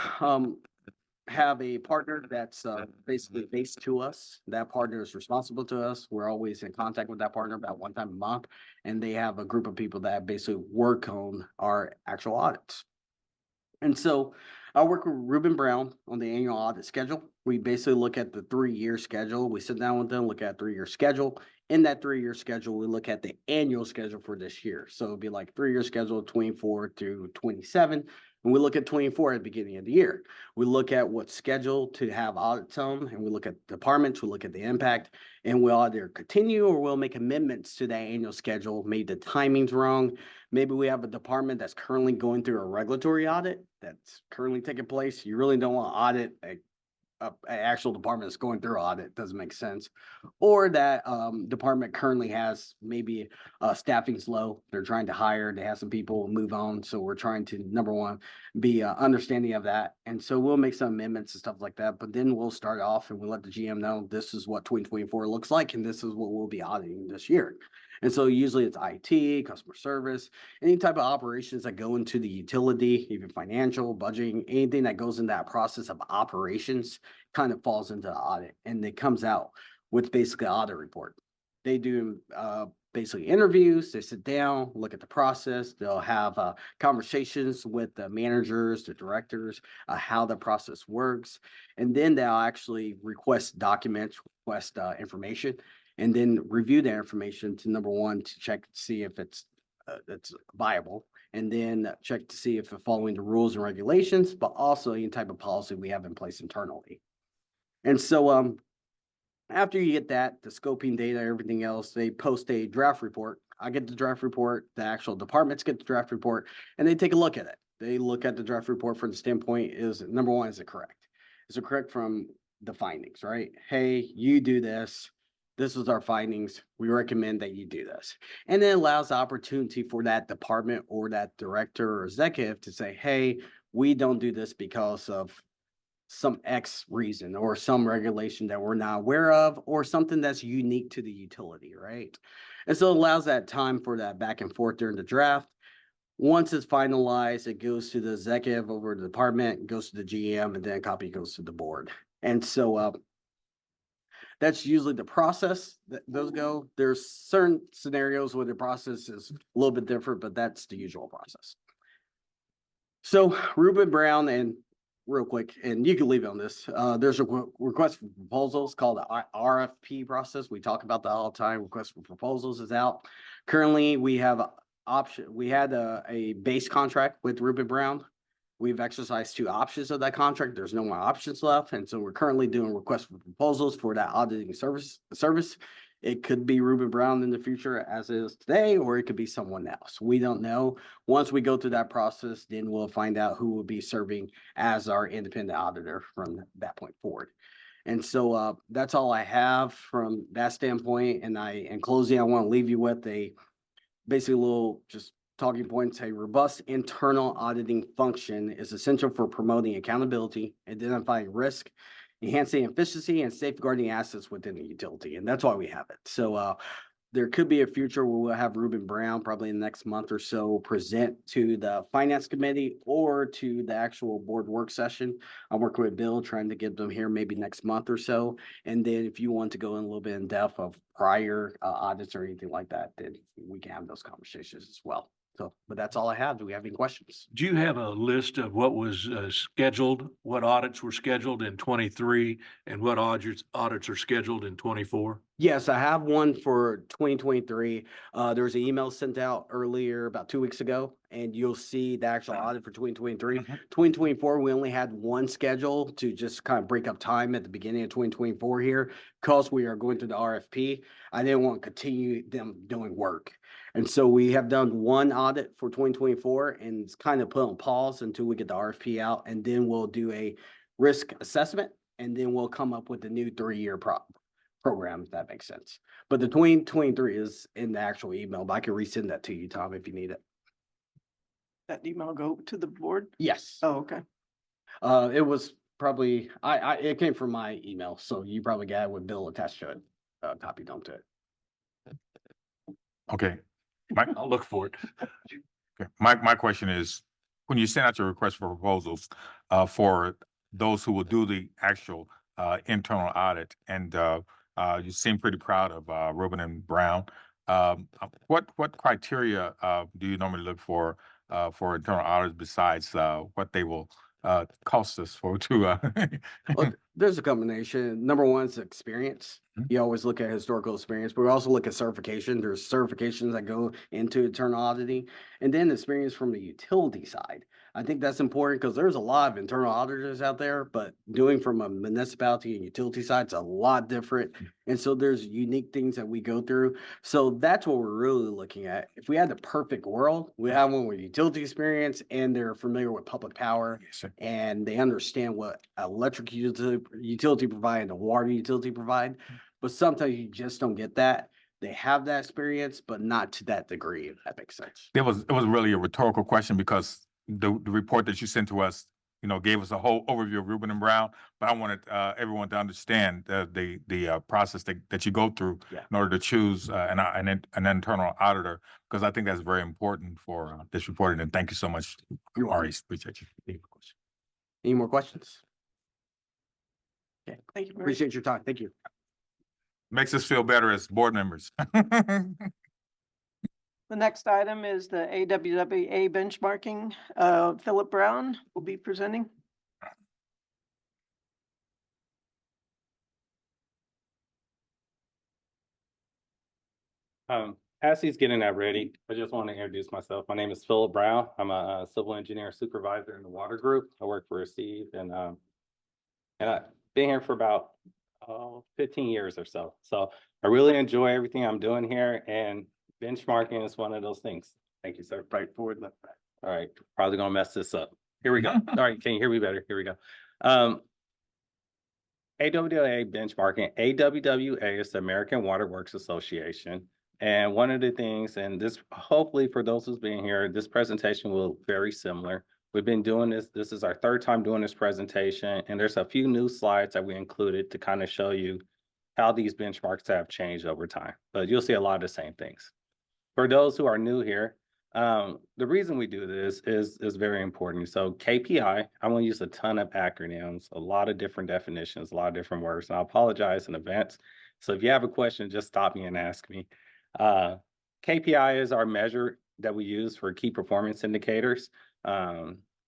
have a partner that's basically based to us. That partner is responsible to us. We're always in contact with that partner about one time a month, and they have a group of people that basically work on our actual audits. And so I work with Reuben Brown on the annual audit schedule. We basically look at the 3-year schedule. We sit down with them, look at a 3-year schedule. In that 3-year schedule, we look at the annual schedule for this year. So it'd be like 3-year schedule, 24 through 27. And we look at 24 at the beginning of the year. We look at what's scheduled to have audits on, and we look at departments, we look at the impact, and we'll either continue or we'll make amendments to that annual schedule. Maybe the timing's wrong. Maybe we have a department that's currently going through a regulatory audit that's currently taking place. You really don't want to audit an actual department that's going through audit. Doesn't make sense. Or that department currently has maybe staffing's low. They're trying to hire. They have some people move on. So we're trying to, number one, be understanding of that. And so we'll make some amendments and stuff like that. But then we'll start off and we'll let the GM know this is what 2024 looks like. And this is what we'll be auditing this year. And so usually it's IT, customer service, any type of operations that go into the utility, even financial, budgeting, anything that goes in that process of operations kind of falls into the audit. And it comes out with basically an audit report. They do basically interviews, they sit down, look at the process, they'll have conversations with the managers, the directors, how the process works. And then they'll actually request documents, request information. and then review that information to number one, to check to see if it's viable, and then check to see if it's following the rules and regulations, but also any type of policy we have in place internally. And so, after you get that, the scoping data, everything else, they post a draft report. I get the draft report, the actual departments get the draft report, and they take a look at it. They look at the draft report from the standpoint is, number one, is it correct? Is it correct from the findings, right? Hey, you do this. This is our findings. We recommend that you do this. And it allows the opportunity for that department or that director or executive to say, hey, we don't do this because of some X reason or some regulation that we're not aware of, or something that's unique to the utility, right? And so it allows that time for that back and forth during the draft. Once it's finalized, it goes to the executive over the department, goes to the GM, and then a copy goes to the board. And so that's usually the process that those go. There's certain scenarios where the process is a little bit different, but that's the usual process. So Reuben Brown, and real quick, and you can leave it on this. There's a request for proposals called the RFP process. We talk about that all the time. Request for proposals is out. Currently, we have option. We had a base contract with Reuben Brown. We've exercised 2 options of that contract. There's no more options left. And so we're currently doing requests for proposals for that auditing service. It could be Reuben Brown in the future as is today, or it could be someone else. We don't know. Once we go through that process, then we'll find out who will be serving as our independent auditor from that point forward. And so that's all I have from that standpoint. And in closing, I want to leave you with basically a little just talking points. A robust internal auditing function is essential for promoting accountability, identifying risk, enhancing efficiency, and safeguarding assets within the utility. And that's why we have it. So there could be a future where we'll have Reuben Brown probably in the next month or so present to the finance committee or to the actual board work session. I'm working with Bill trying to get them here maybe next month or so. And then if you want to go in a little bit in depth of prior audits or anything like that, then we can have those conversations as well. So, but that's all I have. Do we have any questions? Do you have a list of what was scheduled, what audits were scheduled in 23 and what audits are scheduled in 24? Yes, I have one for 2023. There was an email sent out earlier about 2 weeks ago, and you'll see the actual audit for 2023. 2024, we only had one schedule to just kind of break up time at the beginning of 2024 here, because we are going through the RFP. I didn't want to continue them doing work. And so we have done one audit for 2024, and it's kind of put on pause until we get the RFP out, and then we'll do a risk assessment, and then we'll come up with a new 3-year program, if that makes sense. But the 2023 is in the actual email, but I can resend that to you, Tom, if you need it. That email go to the board? Yes. Oh, okay. It was probably, it came from my email, so you probably got it with Bill attached to it, copied onto it. Okay. I'll look for it. Okay. My question is, when you send out your request for proposals, for those who will do the actual internal audit, and you seem pretty proud of Reuben and Brown. What criteria do you normally look for internal audits besides what they will cost us for to? Well, there's a combination. Number one is experience. Mhm. You always look at historical experience, but we also look at certification. There's certifications that go into internal auditing, and then experience from the utility side. I think that's important because there's a lot of internal auditors out there, but doing from a municipality and utility side is a lot different. And so there's unique things that we go through. So that's what we're really looking at. If we had the perfect world, we have one with utility experience and they're familiar with public power Yes, sir. and they understand what electric utility provide and the water utility provide. But sometimes you just don't get that. They have that experience, but not to that degree, if that makes sense. It was really a rhetorical question because the report that you sent to us, gave us a whole overview of Reuben and Brown, but I wanted everyone to understand the process that you go through Yeah. in order to choose an internal auditor, because I think that's very important for this reporting. And thank you so much, You're welcome. Maurice. Appreciate you. Any more questions? Okay, Thank you. Mary. appreciate your time. Thank you. Makes us feel better as board members. The next item is the AWWA benchmarking. Philip Brown will be presenting. As he's getting that ready, I just want to introduce myself. My name is Philip Brown. I'm a civil engineer supervisor in the water group. I work for Steve and I've been here for about 15 years or so. So I really enjoy everything I'm doing here, and benchmarking is one of those things. Thank you, sir. Right forward, left back. All right, probably gonna mess this up. Here we go. All right, can you hear me better? Here we go. AWWA benchmarking. AWWA is the American Water Works Association. And one of the things, and this hopefully for those who's been here, this presentation will very similar. We've been doing this. This is our third time doing this presentation, and there's a few new slides that we included to kind of show you how these benchmarks have changed over time. But you'll see a lot of the same things. For those who are new here, the reason we do this is very important. So KPI, I'm going to use a ton of acronyms, a lot of different definitions, a lot of different words, and I apologize in advance. So if you have a question, just stop me and ask me. KPI is our measure that we use for key performance indicators.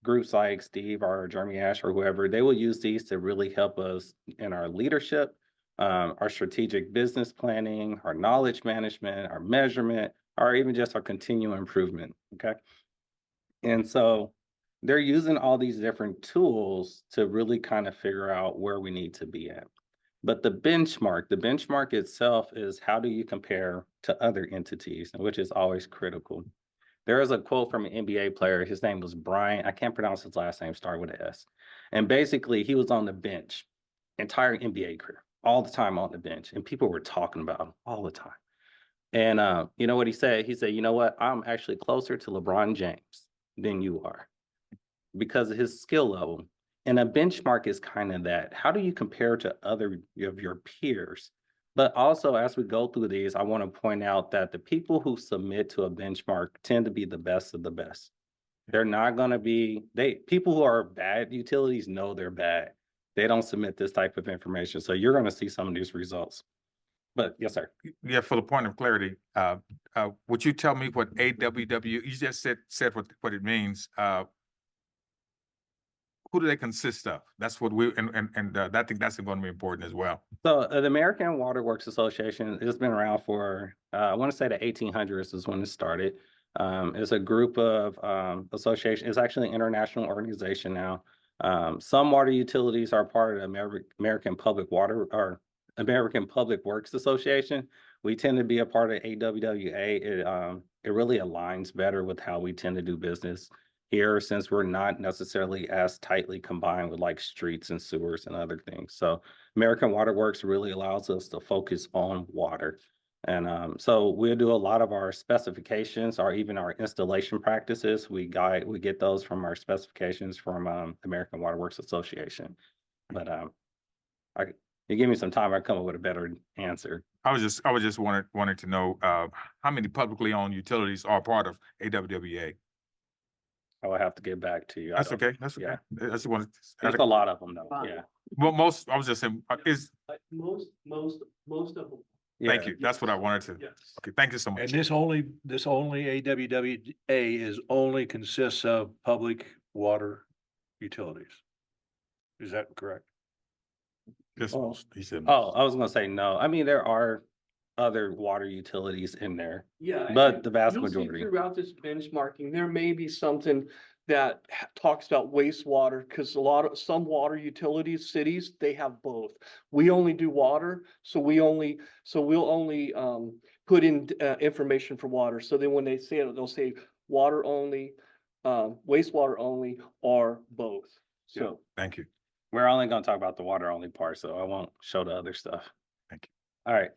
Groups like Steve or Jeremy Ash or whoever, they will use these to really help us in our leadership, our strategic business planning, our knowledge management, our measurement, or even just our continual improvement, okay? And so they're using all these different tools to really kind of figure out where we need to be at. But the benchmark itself is how do you compare to other entities, which is always critical. There is a quote from an NBA player. His name was Brian. I can't pronounce his last name, start with an S. And basically, he was on the bench, entire NBA career, all the time on the bench. And people were talking about him all the time. And you know what he said? He said, you know what? I'm actually closer to LeBron James than you are because of his skill level. And a benchmark is kind of that. How do you compare to other of your peers? But also, as we go through these, I want to point out that the people who submit to a benchmark tend to be the best of the best. They're not going to be, people who are bad utilities know they're bad. They don't submit this type of information. So you're going to see some of these results. But yes, sir. Yeah, for the point of clarity, would you tell me what AWW, you just said what it means. Who do they consist of? That's what we, and I think that's going to be important as well. So the American Water Works Association has been around for, I want to say the 1800s is when it started. It's a group of association. It's actually an international organization now. Some water utilities are part of the American Public Water or American Public Works Association. We tend to be a part of AWWA. It really aligns better with how we tend to do business here, since we're not necessarily as tightly combined with like streets and sewers and other things. So American Water Works really allows us to focus on water. And so we'll do a lot of our specifications or even our installation practices. We get those from our specifications from American Water Works Association. But you give me some time, I come up with a better answer. I was just wanted to know how many publicly owned utilities are part of AWWA. I will have to get back to you. That's okay. That's okay. Yeah. I just wanted. There's a lot of them though. Yeah. Well, most, I was just saying, Most of them. thank you. That's what I wanted to. Yes. Okay, thank you so And much. this only AWWA is only consists of public water utilities. Is that correct? Just Oh. most, he said. Oh, I was gonna say no. I mean, there are other water utilities in there, Yeah. but and the vast you'll see majority. Throughout this benchmarking, there may be something that talks about wastewater, because some water utilities, cities, they have both. We only do water, so we'll only put in information for water. So then when they say it, they'll say water only, wastewater only, or both. So. Thank you. We're only gonna talk about the water only part, so I won't show the other stuff. Thank you. All right.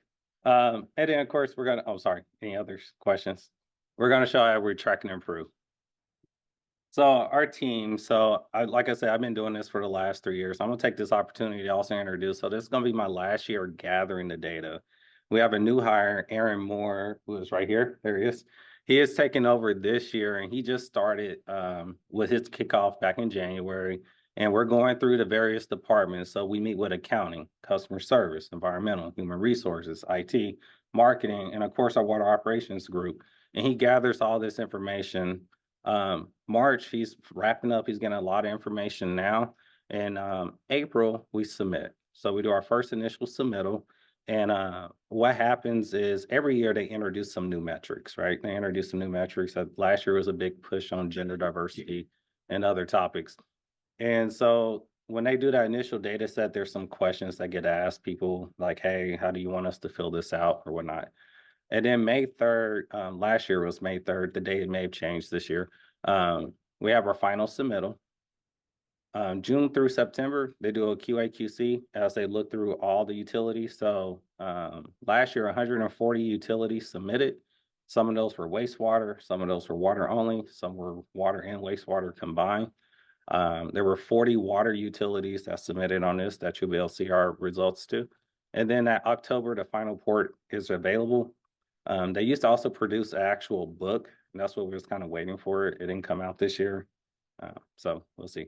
And then of course, sorry, any other questions? We're gonna show how we track and improve. So our team, like I said, I've been doing this for the last 3 years. I'm gonna take this opportunity to also introduce, so this is gonna be my last year gathering the data. We have a new hire, Aaron Moore, who is right here. There he is. He is taking over this year, and he just started with his kickoff back in January. And we're going through the various departments. So we meet with accounting, customer service, environmental, human resources, IT, marketing, and of course our water operations group. And he gathers all this information. March, he's wrapping up. He's getting a lot of information now. And April, we submit. So we do our first initial submittal. And what happens is every year they introduce some new metrics, right? They introduce some new metrics. Last year was a big push on gender diversity and other topics. And so when they do that initial data set, there's some questions that get asked people like, hey, how do you want us to fill this out or whatnot? And then May 3rd, last year was May 3rd, the date may have changed this year. We have our final submittal. June through September, they do a QA/QC as they look through all the utilities. So last year, 140 utilities submitted. Some of those were wastewater, some of those were water only, some were water and wastewater combined. There were 40 water utilities that submitted on this that you'll be able to see our results to. And then that October, the final report is available. They used to also produce an actual book, and that's what we was kind of waiting for. It didn't come out this year. So we'll see.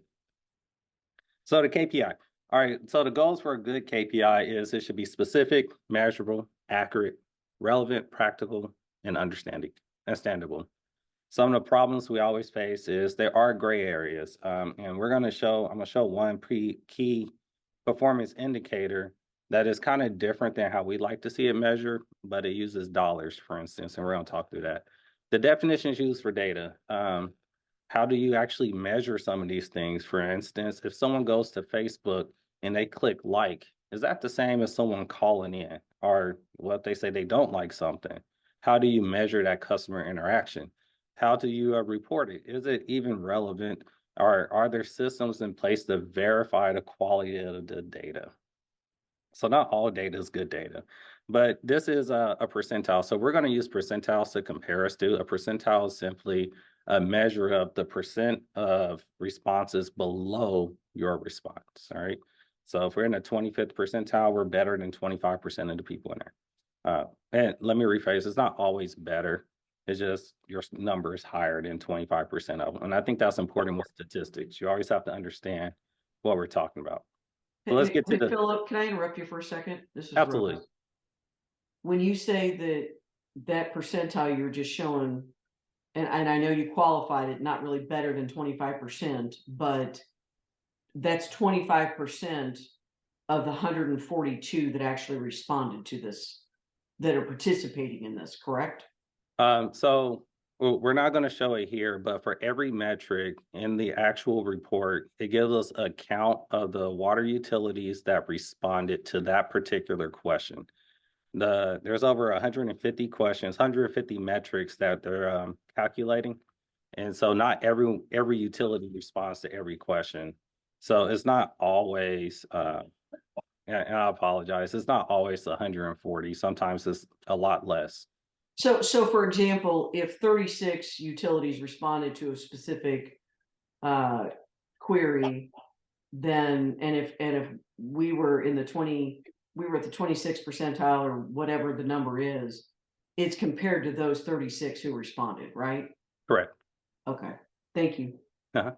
So the KPI. All right, so the goals for a good KPI is it should be specific, measurable, accurate, relevant, practical, and understandable. Some of the problems we always face is there are gray areas. And I'm gonna show one key performance indicator that is kind of different than how we like to see it measured, but it uses dollars, for instance, and we're gonna talk through that. The definitions used for data. How do you actually measure some of these things? For instance, if someone goes to Facebook and they click like, is that the same as someone calling in? Or what they say they don't like something? How do you measure that customer interaction? How do you report it? Is it even relevant? Or are there systems in place to verify the quality of the data? So not all data is good data, but this is a percentile. So we're going to use percentiles to compare us to. A percentile is simply a measure of the percent of responses below your response. All right. So if we're in the 25th percentile, we're better than 25% of the people in there. And let me rephrase, it's not always better. It's just your number is higher than 25% of them. And I think that's important with statistics. You always have to understand what we're talking about. So let's get to the Philip, can I interrupt you for a second? This is absolutely. Rose. When you say that percentile you're just showing, and I know you qualified it, not really better than 25%, but that's 25% of the 142 that actually responded to this, that are participating in this, correct? So we're not going to show it here, but for every metric in the actual report, it gives us a count of the water utilities that responded to that particular question. There's over 150 questions, 150 metrics that they're calculating. And so not every utility responds to every question. So it's not always, and I apologize, it's not always 140. Sometimes it's a lot less. So for example, if 36 utilities responded to a specific query, then and if we were in the we were at the 26th percentile or whatever the number is, it's compared to those 36 who responded, right? Correct. Okay, thank you. All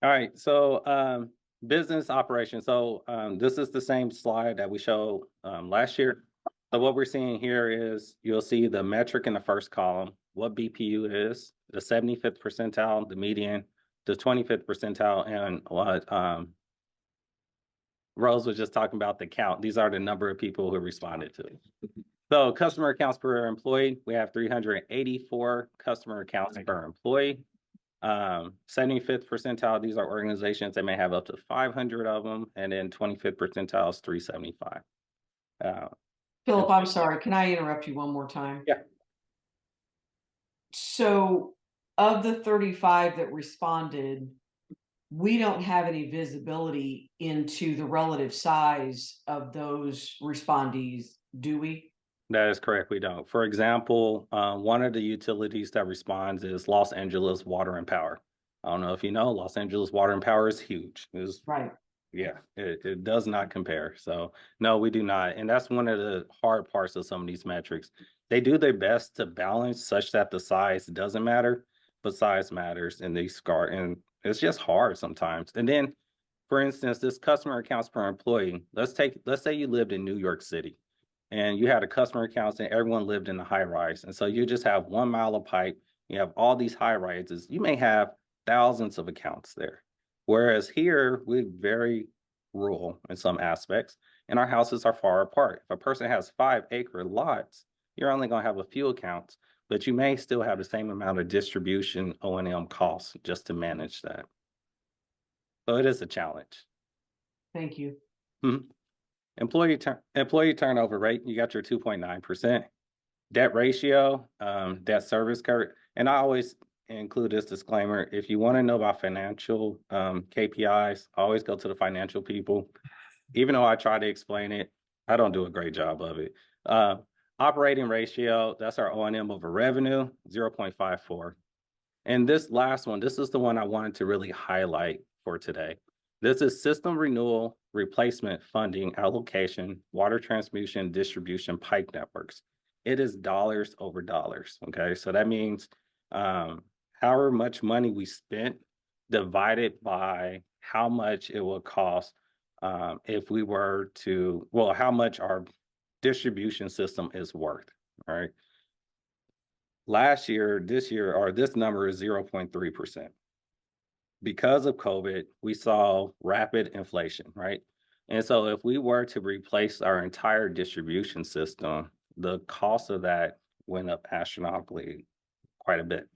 right, so business operations. So this is the same slide that we showed last year. So what we're seeing here is you'll see the metric in the first column, what BPU is, the 75th percentile, the median, the 25th percentile, and what Rose was just talking about, the count. These are the number of people who responded to it. So customer accounts per employee, we have 384 customer accounts per employee. 75th percentile, these are organizations that may have up to 500 of them, and then 25th percentile is 375. Philip, I'm sorry, can I interrupt you one more time? Yeah. So of the 35 that responded, we don't have any visibility into the relative size of those respondees, do we? That is correct, we don't. For example, one of the utilities that responds is Los Angeles Water and Power. I don't know if you know, Los Angeles Water and Power is huge. Right. Yeah, it does not compare. So no, we do not. And that's one of the hard parts of some of these metrics. They do their best to balance such that the size doesn't matter, but size matters in these and it's just hard sometimes. And then, for instance, this customer accounts per employee, let's say you lived in New York City and you had a customer accounts and everyone lived in a high rise. And so you just have 1 mile of pipe, you have all these high rises, you may have thousands of accounts there. Whereas here, we're rural in some aspects, and our houses are far apart. If a person has 5-acre lots, you're only gonna have a few accounts, but you may still have the same amount of distribution O&M costs just to manage that. So it is a challenge. Thank you. Employee turnover rate, you got your 2.9%. Debt ratio, debt service coverage, and I always include this disclaimer, if you want to know about financial KPIs, always go to the financial people. Even though I try to explain it, I don't do a great job of it. Operating ratio, that's our O&M over revenue, 0.54. And this last one, this is the one I wanted to really highlight for today. This is system renewal, replacement funding, allocation, water transmission, distribution, pipe networks. It is dollars over dollars, okay? So that means however much money we spent divided by how much it will cost if we were to, well, how much our distribution system is worth, all right? Last year, this year, or this number is 0.3%. Because of COVID, we saw rapid inflation, right? And so if we were to replace our entire distribution system, the cost of that went up astronomically quite a bit.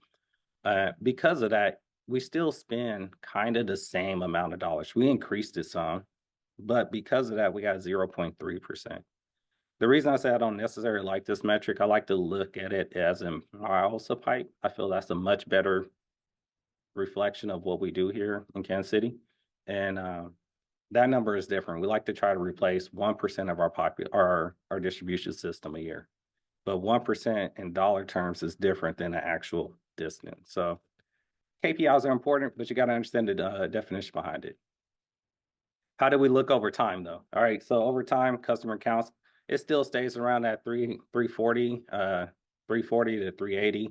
Because of that, we still spend kind of the same amount of dollars. We increased it some, but because of that, we got 0.3%. The reason I say I don't necessarily like this metric, I like to look at it as in miles of pipe. I feel that's a much better reflection of what we do here in Kansas City. And that number is different. We like to try to replace 1% of our distribution system a year. But 1% in dollar terms is different than the actual distance. So KPIs are important, but you got to understand the definition behind it. How do we look over time though? All right, so over time, customer counts, it still stays around that 340 to 380.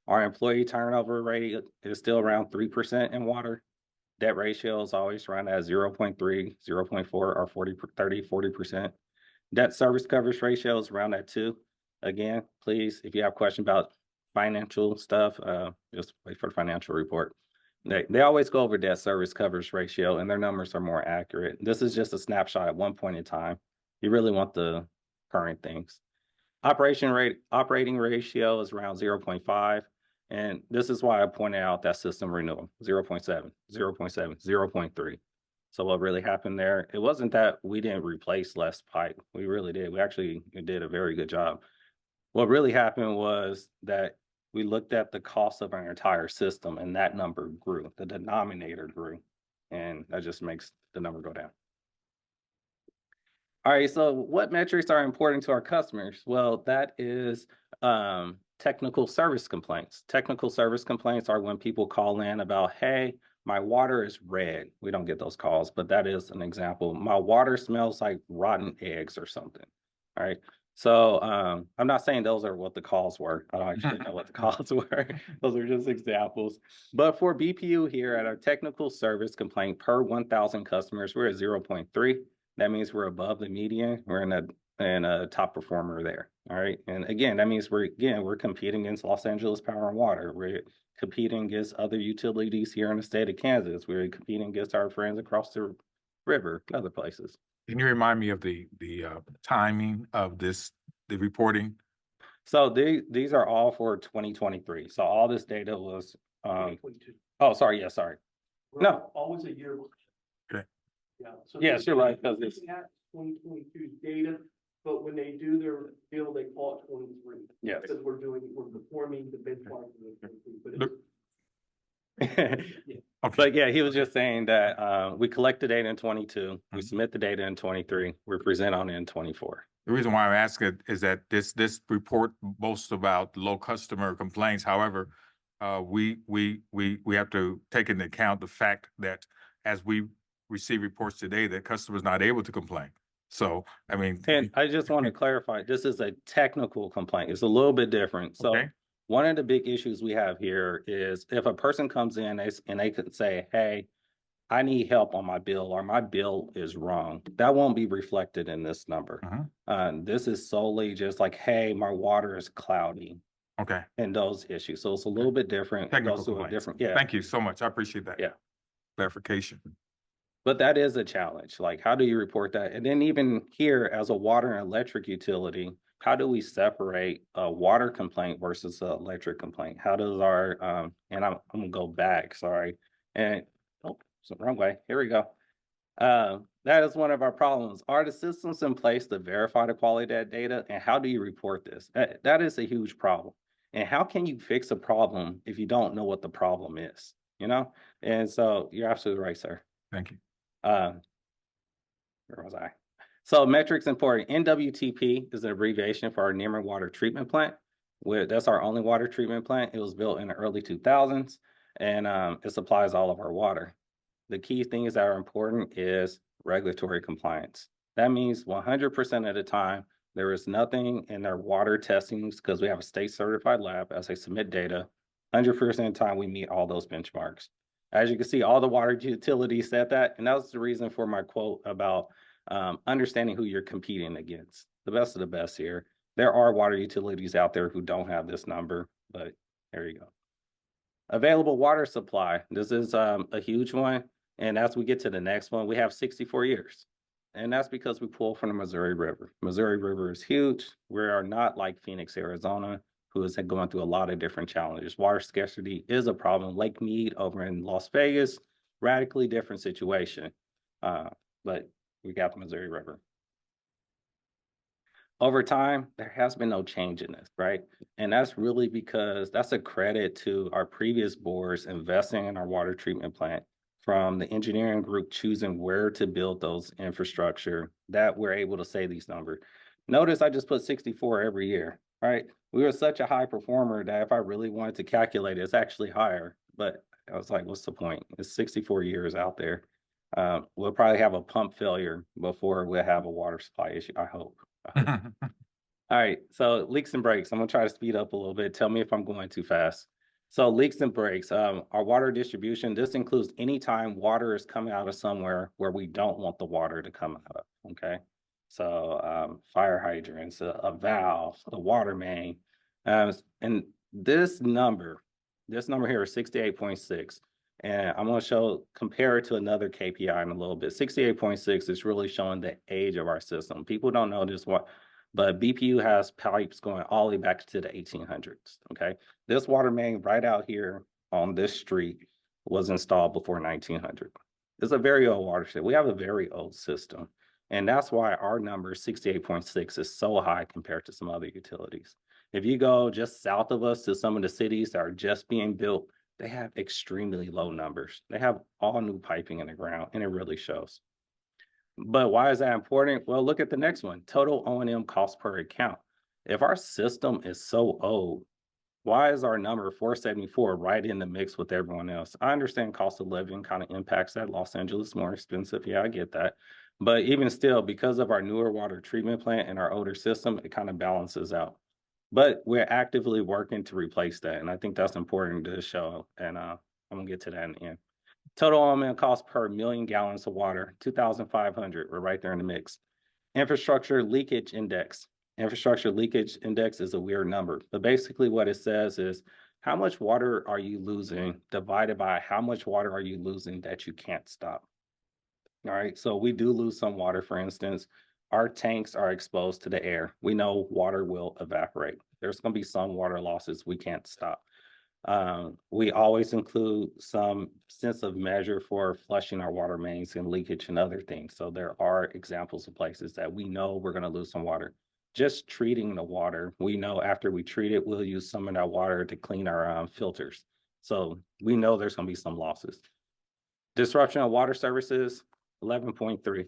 Our employee turnover rate is still around 3% in water. Debt ratio is always around at 0.3, 0.4, or 40%. Debt service coverage ratio is around that 2. Again, please, if you have questions about financial stuff, just wait for the financial report. They always go over debt service coverage ratio and their numbers are more accurate. This is just a snapshot at one point in time. You really want the current things. Operating ratio is around 0.5. And this is why I pointed out that system renewal, 0.7, 0.7, 0.3. So what really happened there, it wasn't that we didn't replace less pipe. We really did. We actually did a very good job. What really happened was that we looked at the cost of our entire system and that number grew, the denominator grew, and that just makes the number go down. All right, so what metrics are important to our customers? Well, that is technical service complaints. Technical service complaints are when people call in about, hey, my water is red. We don't get those calls, but that is an example. My water smells like rotten eggs or something. All right. So I'm not saying those are what the calls were. I don't actually know what the calls were. Those are just examples. But for BPU here at our technical service complaint per 1,000 customers, we're at 0.3. That means we're above the median. We're in a top performer there. All right. And again, that means we're competing against Los Angeles Power and Water. We're competing against other utilities here in the state of Kansas. We're competing against our friends across the river, other places. Can you remind me of the timing of the reporting? So these are all for 2023. So all this data was, oh, sorry. Yeah, sorry. No. Always a year. Okay. Yeah. So yes, you're right. Because it's 2022 data, but when they do their bill, they call it 23. Yes. Because we're performing the benchmark. Okay. But yeah, he was just saying that we collect the data in 22, we submit the data in 23, we present on it in 24. The reason why I'm asking is that this report boasts about low customer complaints. However, we have to take into account the fact that as we receive reports today, that customers not able to complain. So, I mean, and I just want to clarify, this is a technical complaint. It's a little bit different. So okay. One of the big issues we have here is if a person comes in and they could say, hey, I need help on my bill or my bill is wrong, that won't be reflected in this number. This is solely just like, hey, my water is cloudy. Okay. And those issues. So it's a little bit different. Technical complaints. Yeah. Thank you so much. I appreciate that. Yeah. Clarification. But that is a challenge. Like, how do you report that? And then even here as a water and electric utility, how do we separate a water complaint versus an electric complaint? How does our, and I'm gonna go back, sorry. And, oh, it's the wrong way. Here we go. That is one of our problems. Are the systems in place to verify the quality of that data? And how do you report this? That is a huge problem. And how can you fix a problem if you don't know what the problem is? You know? And so you're absolutely right, sir. Thank you. Where was I? So metrics important. NWTP is an abbreviation for our Nemer Water Treatment Plant. That's our only water treatment plant. It was built in the early 2000s, and it supplies all of our water. The key things that are important is regulatory compliance. That means 100% of the time, there is nothing in their water testings because we have a state certified lab as they submit data. 100% of the time, we meet all those benchmarks. As you can see, all the water utilities said that, and that was the reason for my quote about understanding who you're competing against. The best of the best here. There are water utilities out there who don't have this number, but there you go. Available water supply. This is a huge one. And as we get to the next one, we have 64 years. And that's because we pull from the Missouri River. Missouri River is huge. We are not like Phoenix, Arizona, who is going through a lot of different challenges. Water scarcity is a problem. Lake Mead over in Las Vegas, radically different situation. But we got the Missouri River. Over time, there has been no change in this, right? And that's really because that's a credit to our previous boards investing in our water treatment plant, from the engineering group choosing where to build those infrastructure, that we're able to say these numbers. Notice I just put 64 every year, right? We were such a high performer that if I really wanted to calculate it, it's actually higher. But I was like, what's the point? It's 64 years out there. We'll probably have a pump failure before we'll have a water supply issue, I hope. All right, so leaks and breaks. I'm gonna try to speed up a little bit. Tell me if I'm going too fast. So leaks and breaks, our water distribution, this includes any time water is coming out of somewhere where we don't want the water to come out of, okay? So fire hydrants, a valve, the water main. And this number here is 68.6. And I'm gonna compare it to another KPI in a little bit. 68.6 is really showing the age of our system. People don't know this, but BPU has pipes going all the way back to the 1800s, okay? This water main right out here on this street was installed before 1900. It's a very old watershed. We have a very old system. And that's why our number 68.6 is so high compared to some other utilities. If you go just south of us to some of the cities that are just being built, they have extremely low numbers. They have all new piping in the ground, and it really shows. But why is that important? Well, look at the next one, total O&M cost per account. If our system is so old, why is our number 474 right in the mix with everyone else? I understand cost of living kind of impacts that. Los Angeles is more expensive. Yeah, I get that. But even still, because of our newer water treatment plant and our older system, it kind of balances out. But we're actively working to replace that. And I think that's important to show. And I'm gonna get to that in the end. Total O&M cost per million gallons of water, 2,500. We're right there in the mix. Infrastructure leakage index. Infrastructure leakage index is a weird number, but basically what it says is how much water are you losing divided by how much water are you losing that you can't stop. All right, so we do lose some water. For instance, our tanks are exposed to the air. We know water will evaporate. There's going to be some water losses we can't stop. We always include some sense of measure for flushing our water mains and leakage and other things. So there are examples of places that we know we're going to lose some water. Just treating the water, we know after we treat it, we'll use some of that water to clean our filters. So we know there's going to be some losses. Disruption of water services, 11.3.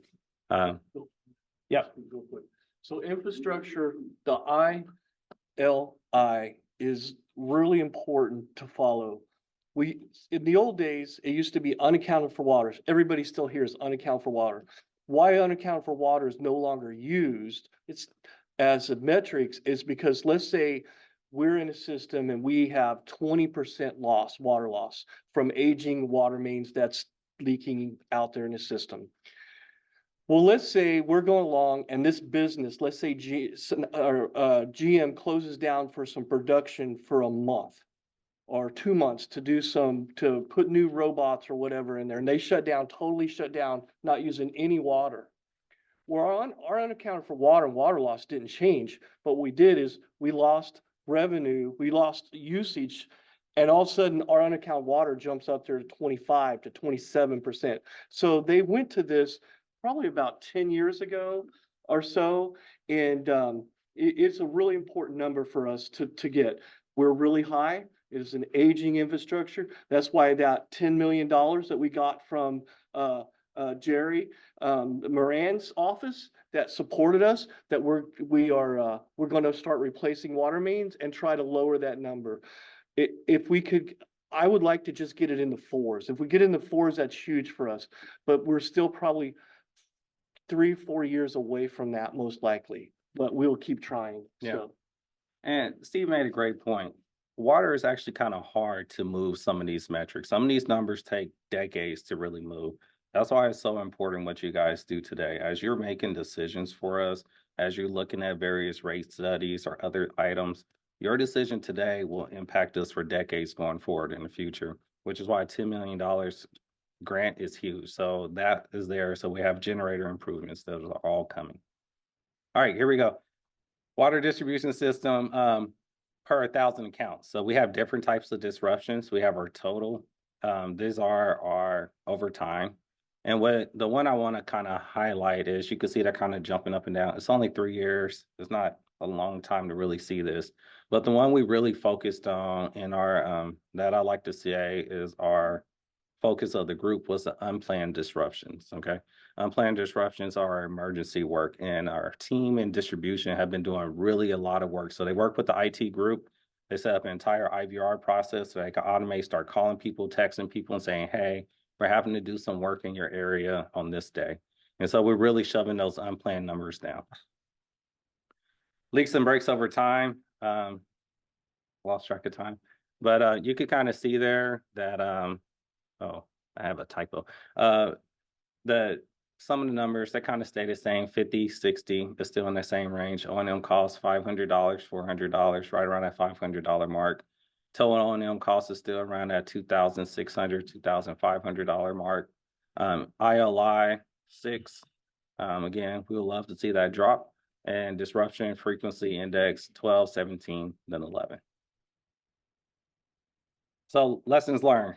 Yeah. Real quick. So infrastructure, the ILI is really important to follow. In the old days, it used to be unaccounted for waters. Everybody still hears unaccounted for water. Why unaccounted for water is no longer used, it's as a metrics, is because let's say we're in a system and we have 20% loss, water loss from aging water mains that's leaking out there in the system. Well, let's say we're going along and this business, let's say GM closes down for some production for a month. or 2 months to do to put new robots or whatever in there, and they totally shut down, not using any water. Well, our unaccounted for water and water loss didn't change, but what we did is we lost revenue, we lost usage, and all of a sudden our unaccounted water jumps up there to 25 to 27%. So they went to this probably about 10 years ago or so, and it's a really important number for us to get. We're really high. It is an aging infrastructure. That's why that $10 million that we got from Jerry Moran's office that supported us, that we're going to start replacing water mains and try to lower that number. If we could, I would like to just get it in the 4s. If we get in the 4s, that's huge for us, but we're still probably 3-4 years away from that most likely, but we'll keep trying. Yeah. So. And Steve made a great point. Water is actually kind of hard to move some of these metrics. Some of these numbers take decades to really move. That's why it's so important what you guys do today. As you're making decisions for us, as you're looking at various rate studies or other items, your decision today will impact us for decades going forward in the future, which is why $10 million grant is huge. So that is there. So we have generator improvements that are all coming. All right, here we go. Water distribution system per 1,000 accounts. So we have different types of disruptions. We have our total. These are our over time. And the one I want to kind of highlight is you can see that kind of jumping up and down. It's only 3 years. It's not a long time to really see this. But the one we really focused on in our that I like to say is our focus of the group was the unplanned disruptions. Okay. Unplanned disruptions are our emergency work, and our team and distribution have been doing really a lot of work. So they work with the IT group. They set up an entire IVR process so they can automate, start calling people, texting people and saying, hey, we're having to do some work in your area on this day. And so we're really shoving those unplanned numbers down. Leaks and breaks over time. Lost track of time. But you could kind of see there that, oh, I have a typo. Some of the numbers that kind of stay the same, 50, 60, but still in the same range. O&M costs $500, $400, right around that $500 mark. Total O&M cost is still around that $2,600, $2,500 mark. ILI 6, again, we would love to see that drop. And disruption frequency index 12, 17, then 11. So lessons learned.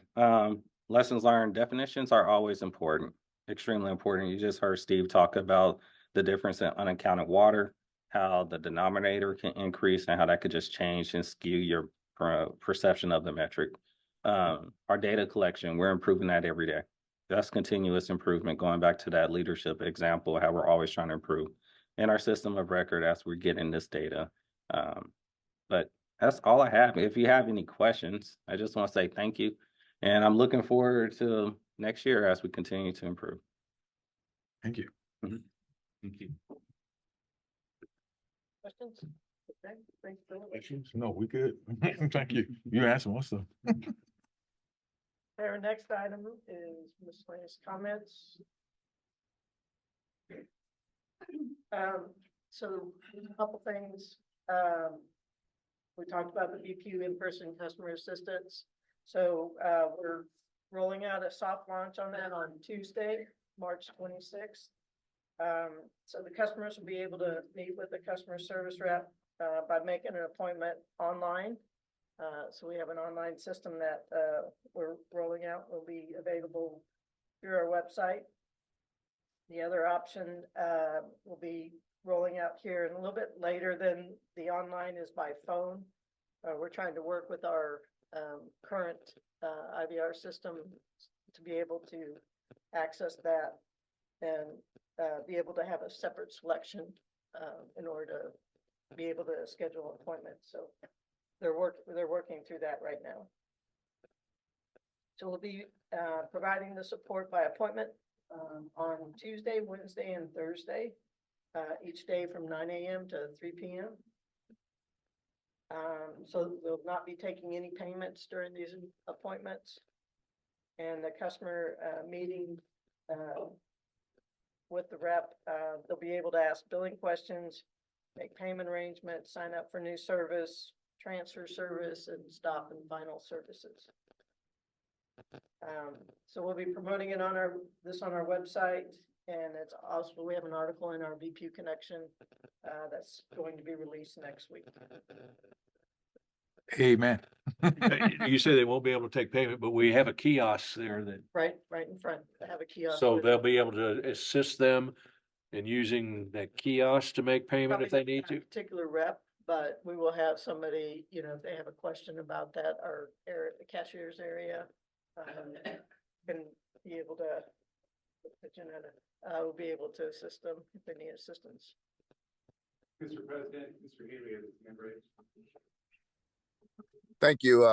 Lessons learned definitions are always important, extremely important. You just heard Steve talk about the difference in unaccounted water, how the denominator can increase and how that could just change and skew your perception of the metric. Our data collection, we're improving that every day. That's continuous improvement, going back to that leadership example, how we're always trying to improve. And our system of record as we're getting this data. But that's all I have. If you have any questions, I just want to say thank you. And I'm looking forward to next year as we continue to improve. Thank you. Mhm. Thank you. Questions? Okay, thanks, Bill. Questions? No, we good. Thank you. You answered most of them. Our next item is miscellaneous comments. So a couple things. We talked about the BPU in-person customer assistance. So we're rolling out a soft launch on that on Tuesday, March 26th. So the customers will be able to meet with the customer service rep by making an appointment online. So we have an online system that we're rolling out, will be available through our website. The other option will be rolling out here and a little bit later than the online is by phone. We're trying to work with our current IVR system to be able to access that and be able to have a separate selection in order to be able to schedule appointments. So they're working through that right now. So we'll be providing the support by appointment on Tuesday, Wednesday, and Thursday, each day from 9 a.m. to 3 p.m. So we'll not be taking any payments during these appointments. And the customer meeting with the rep, they'll be able to ask billing questions, make payment arrangements, sign up for new service, transfer service and stop and final services. So we'll be promoting it on our website, and it's also, we have an article in our BPU Connection, that's going to be released next week. Amen. You say they won't be able to take payment, but we have a kiosk there that, Right in front, they have a kiosk. so with- they'll be able to assist them in using that kiosk to make payment if they Probably need not a to. particular rep, but we will have somebody, you know, if they have a question about that, our area, the cashier's area, can be able to, will be able to assist them if they need assistance. Mr. President, Mr. Healy, as a member. Thank you.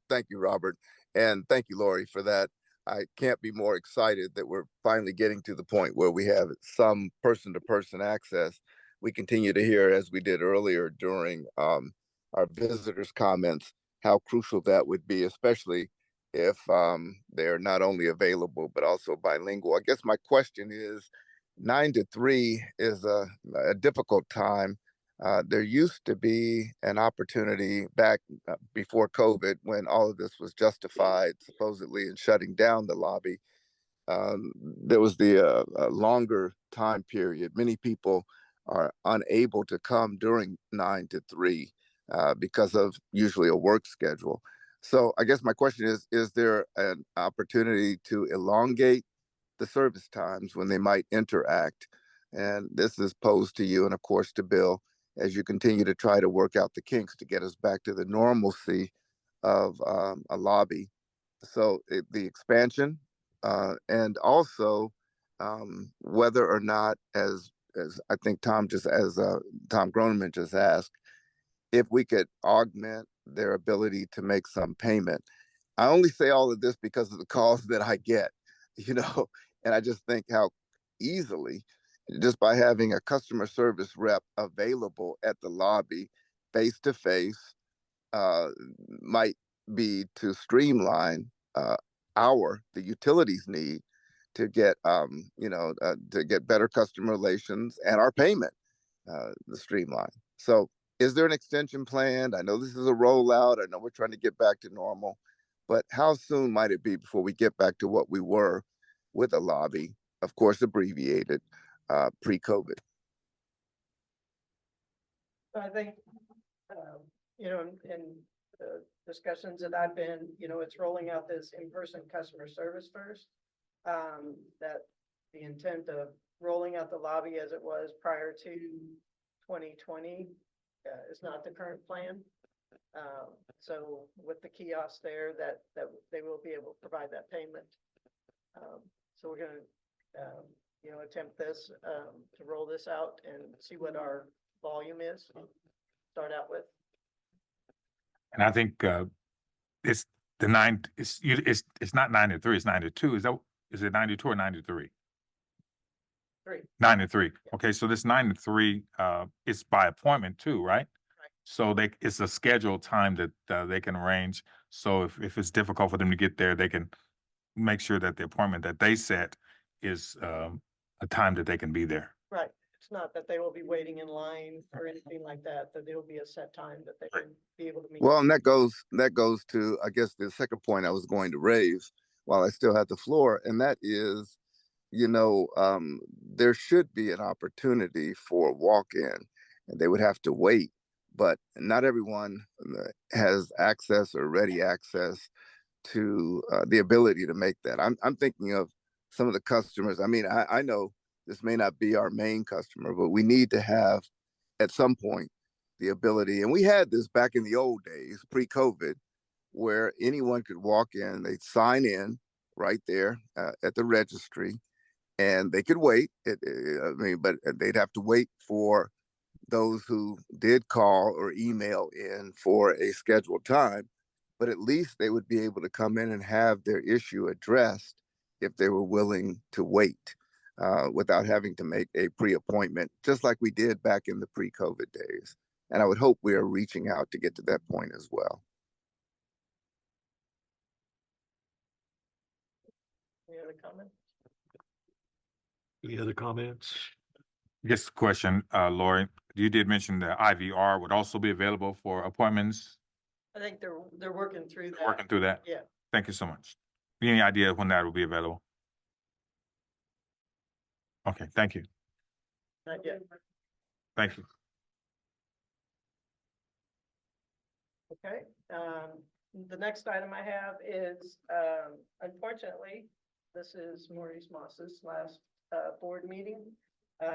Thank you, Robert. And thank you, Lori, for that. I can't be more excited that we're finally getting to the point where we have some person-to-person access. We continue to hear, as we did earlier during our visitors' comments, how crucial that would be, especially if they're not only available, but also bilingual. I guess my question is, 9 to 3 is a difficult time. There used to be an opportunity back before COVID when all of this was justified, supposedly, in shutting down the lobby. There was the longer time period. Many people are unable to come during 9 to 3 because of usually a work schedule. So I guess my question is there an opportunity to elongate the service times when they might interact? And this is posed to you and, of course, to Bill, as you continue to try to work out the kinks to get us back to the normalcy of a lobby. So the expansion and also whether or not, as I think Tom Groneman just asked, if we could augment their ability to make some payment. I only say all of this because of the calls that I get, you know, and I just think how easily, just by having a customer service rep available at the lobby face to face, might be to streamline the utilities need to get, to get better customer relations and our payment, the streamline. So is there an extension planned? I know this is a rollout. I know we're trying to get back to normal, but how soon might it be before we get back to what we were with a lobby, of course, abbreviated, pre-COVID? I think, you know, in the discussions that I've been, you know, it's rolling out this in-person customer service first. That the intent of rolling out the lobby as it was prior to 2020 is not the current plan. So with the kiosk there, that they will be able to provide that payment. So we're gonna, you know, attempt this, to roll this out and see what our volume is. Start out with. And I think it's it's not 9 to 3, it's 9 to 2. Is it 9 to 2 or 9 to 3? 3. 9 to 3. Okay, so this 9 to 3 it's by appointment too, right? So it's a scheduled time that they can arrange. So if it's difficult for them to get there, they can make sure that the appointment that they set is a time that they can be there. Right. It's not that they will be waiting in line or anything like that, that there will be a set time that they can be able to meet. Well, and that goes to, I guess, the second point I was going to raise while I still had the floor, and that is, you know, there should be an opportunity for walk-in, and they would have to wait, but not everyone has access or ready access to the ability to make that. I'm thinking of some of the customers. I mean, I know this may not be our main customer, but we need to have at some point the ability, and we had this back in the old days, pre-COVID, where anyone could walk in, they'd sign in right there at the registry, and they could wait. But they'd have to wait for those who did call or email in for a scheduled time, but at least they would be able to come in and have their issue addressed if they were willing to wait without having to make a pre-appointment, just like we did back in the pre-COVID days. And I would hope we are reaching out to get to that point as well. Any other comments? Any other comments? Just a question, Lori, you did mention the IVR would also be available for appointments, I think they're working through that. working through that? Yeah, Thank you so much. Any idea when that will be available? Okay, thank you. not yet. Thank you. Okay, the next item I have is, unfortunately, this is Maurice Moss's last, board meeting. So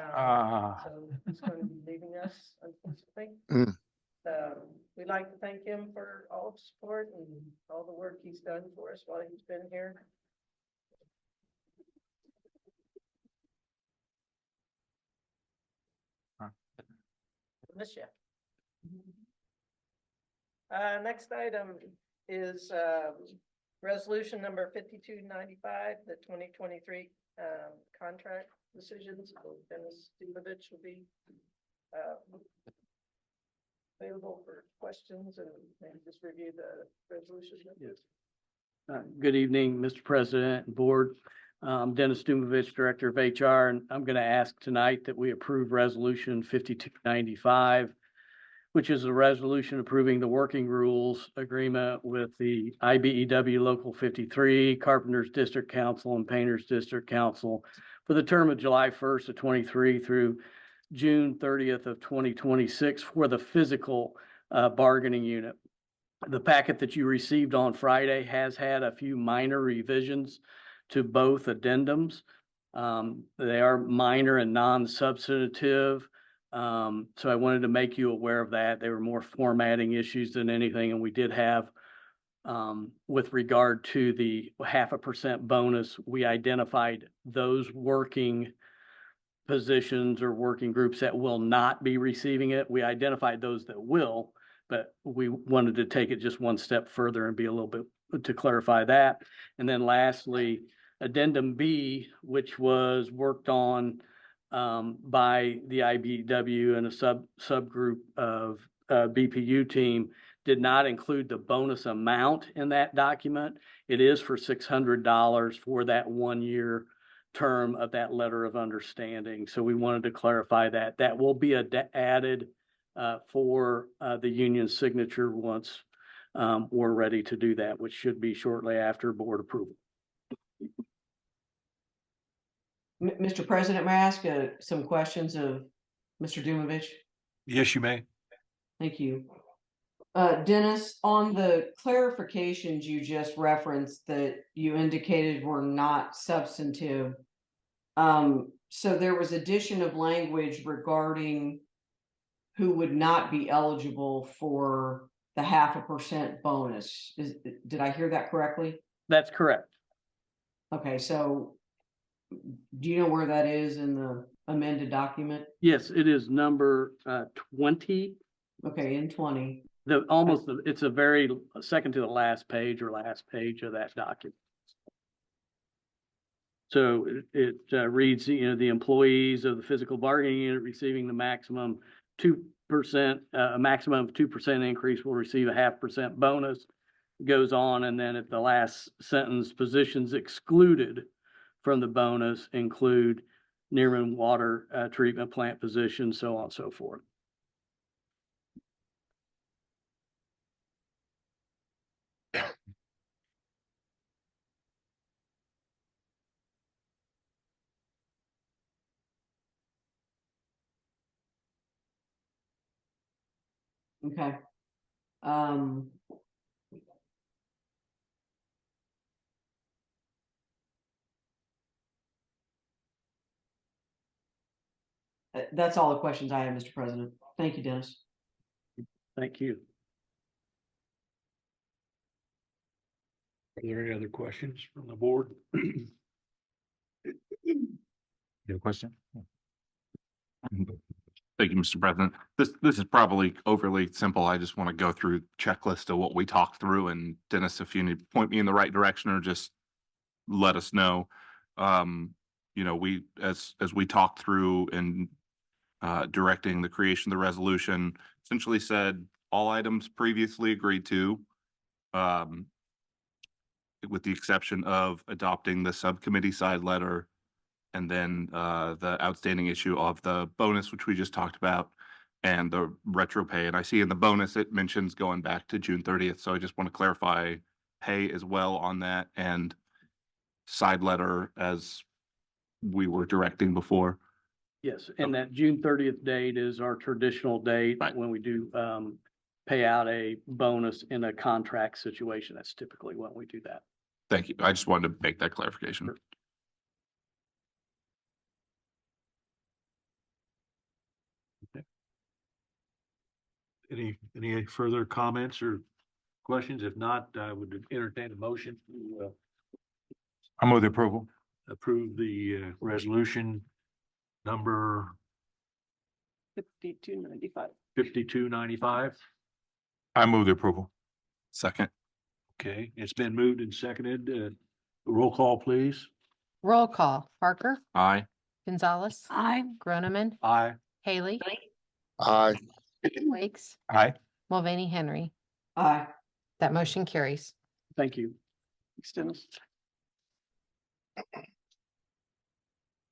he's going to be leaving us, unfortunately. Mm. We'd like to thank him for all of his support and all the work he's done for us while he's been here. Miss you. Next item is, resolution number 5295, the 2023, contract decisions. Dennis Stevovich will be, available for questions and maybe just review the resolution. Yes. Good evening, Mr. President and Board. Dennis Dumovich, Director of HR, and I'm going to ask tonight that we approve Resolution 5295, which is a resolution approving the working rules agreement with the IBEW Local 53, Carpenters District Council, and Painters District Council for the term of July 1st of 23 through June 30th of 2026 for the physical bargaining unit. The packet that you received on Friday has had a few minor revisions to both addendums. They are minor and non-substantive. So I wanted to make you aware of that. They were more formatting issues than anything. And we did have, with regard to the 0.5% bonus, we identified those working positions or working groups that will not be receiving it. We identified those that will, but we wanted to take it just one step further and be a little bit to clarify that. And then lastly, Addendum B, which was worked on by the IBEW and a subgroup of BPU team, did not include the bonus amount in that document. It is for $600 for that 1 year term of that letter of understanding. So we wanted to clarify that. That will be added for the union signature once we're ready to do that, which should be shortly after board approval. Mr. President, may I ask some questions of Mr. Dumovich? Yes, you may. Thank you. Dennis, on the clarifications you just referenced that you indicated were not substantive. So there was addition of language regarding who would not be eligible for the 0.5% bonus. Did I hear that correctly? That's correct. Okay, so do you know where that is in the amended document? Yes, it is number 20. Okay, in 20. It's a very second to the last page or last page of that document. So it reads, the employees of the physical bargaining unit receiving the maximum 2%, a maximum of 2% increase will receive a 0.5% bonus. It goes on, and then at the last sentence, positions excluded from the bonus include Nearman water treatment plant positions, so on and so forth. Okay. That's all the questions I have, Mr. President. Thank you, Dennis. Thank you. Are there any other questions from the board? You have a question? Thank you, Mr. President. This is probably overly simple. I just want to go through checklist of what we talked through, and Dennis, if you need to point me in the right direction or just let us know. We as we talked through and directing the creation of the resolution, essentially said all items previously agreed to, with the exception of adopting the subcommittee side letter And then the outstanding issue of the bonus, which we just talked about, and the retro pay. And I see in the bonus, it mentions going back to June 30th. So I just want to clarify pay as well on that and side letter as we were directing before. Yes, and that June 30th date is our traditional date Right. when we do pay out a bonus in a contract situation. That's typically when we do that. Thank you. I just wanted to make that clarification. Sure. Any further comments or questions? If not, I would entertain a motion to I move the approval. approve the resolution number 5295. 5295. I move the approval. Second. Okay, it's been moved and seconded. Roll call, please. Roll call. Parker, Aye. Gonzalez, I, Groneman, Aye. Haley, Aye. Wakes, Aye. Mulvaney, Henry. Aye. That motion carries. Thank you. Thanks, Dennis.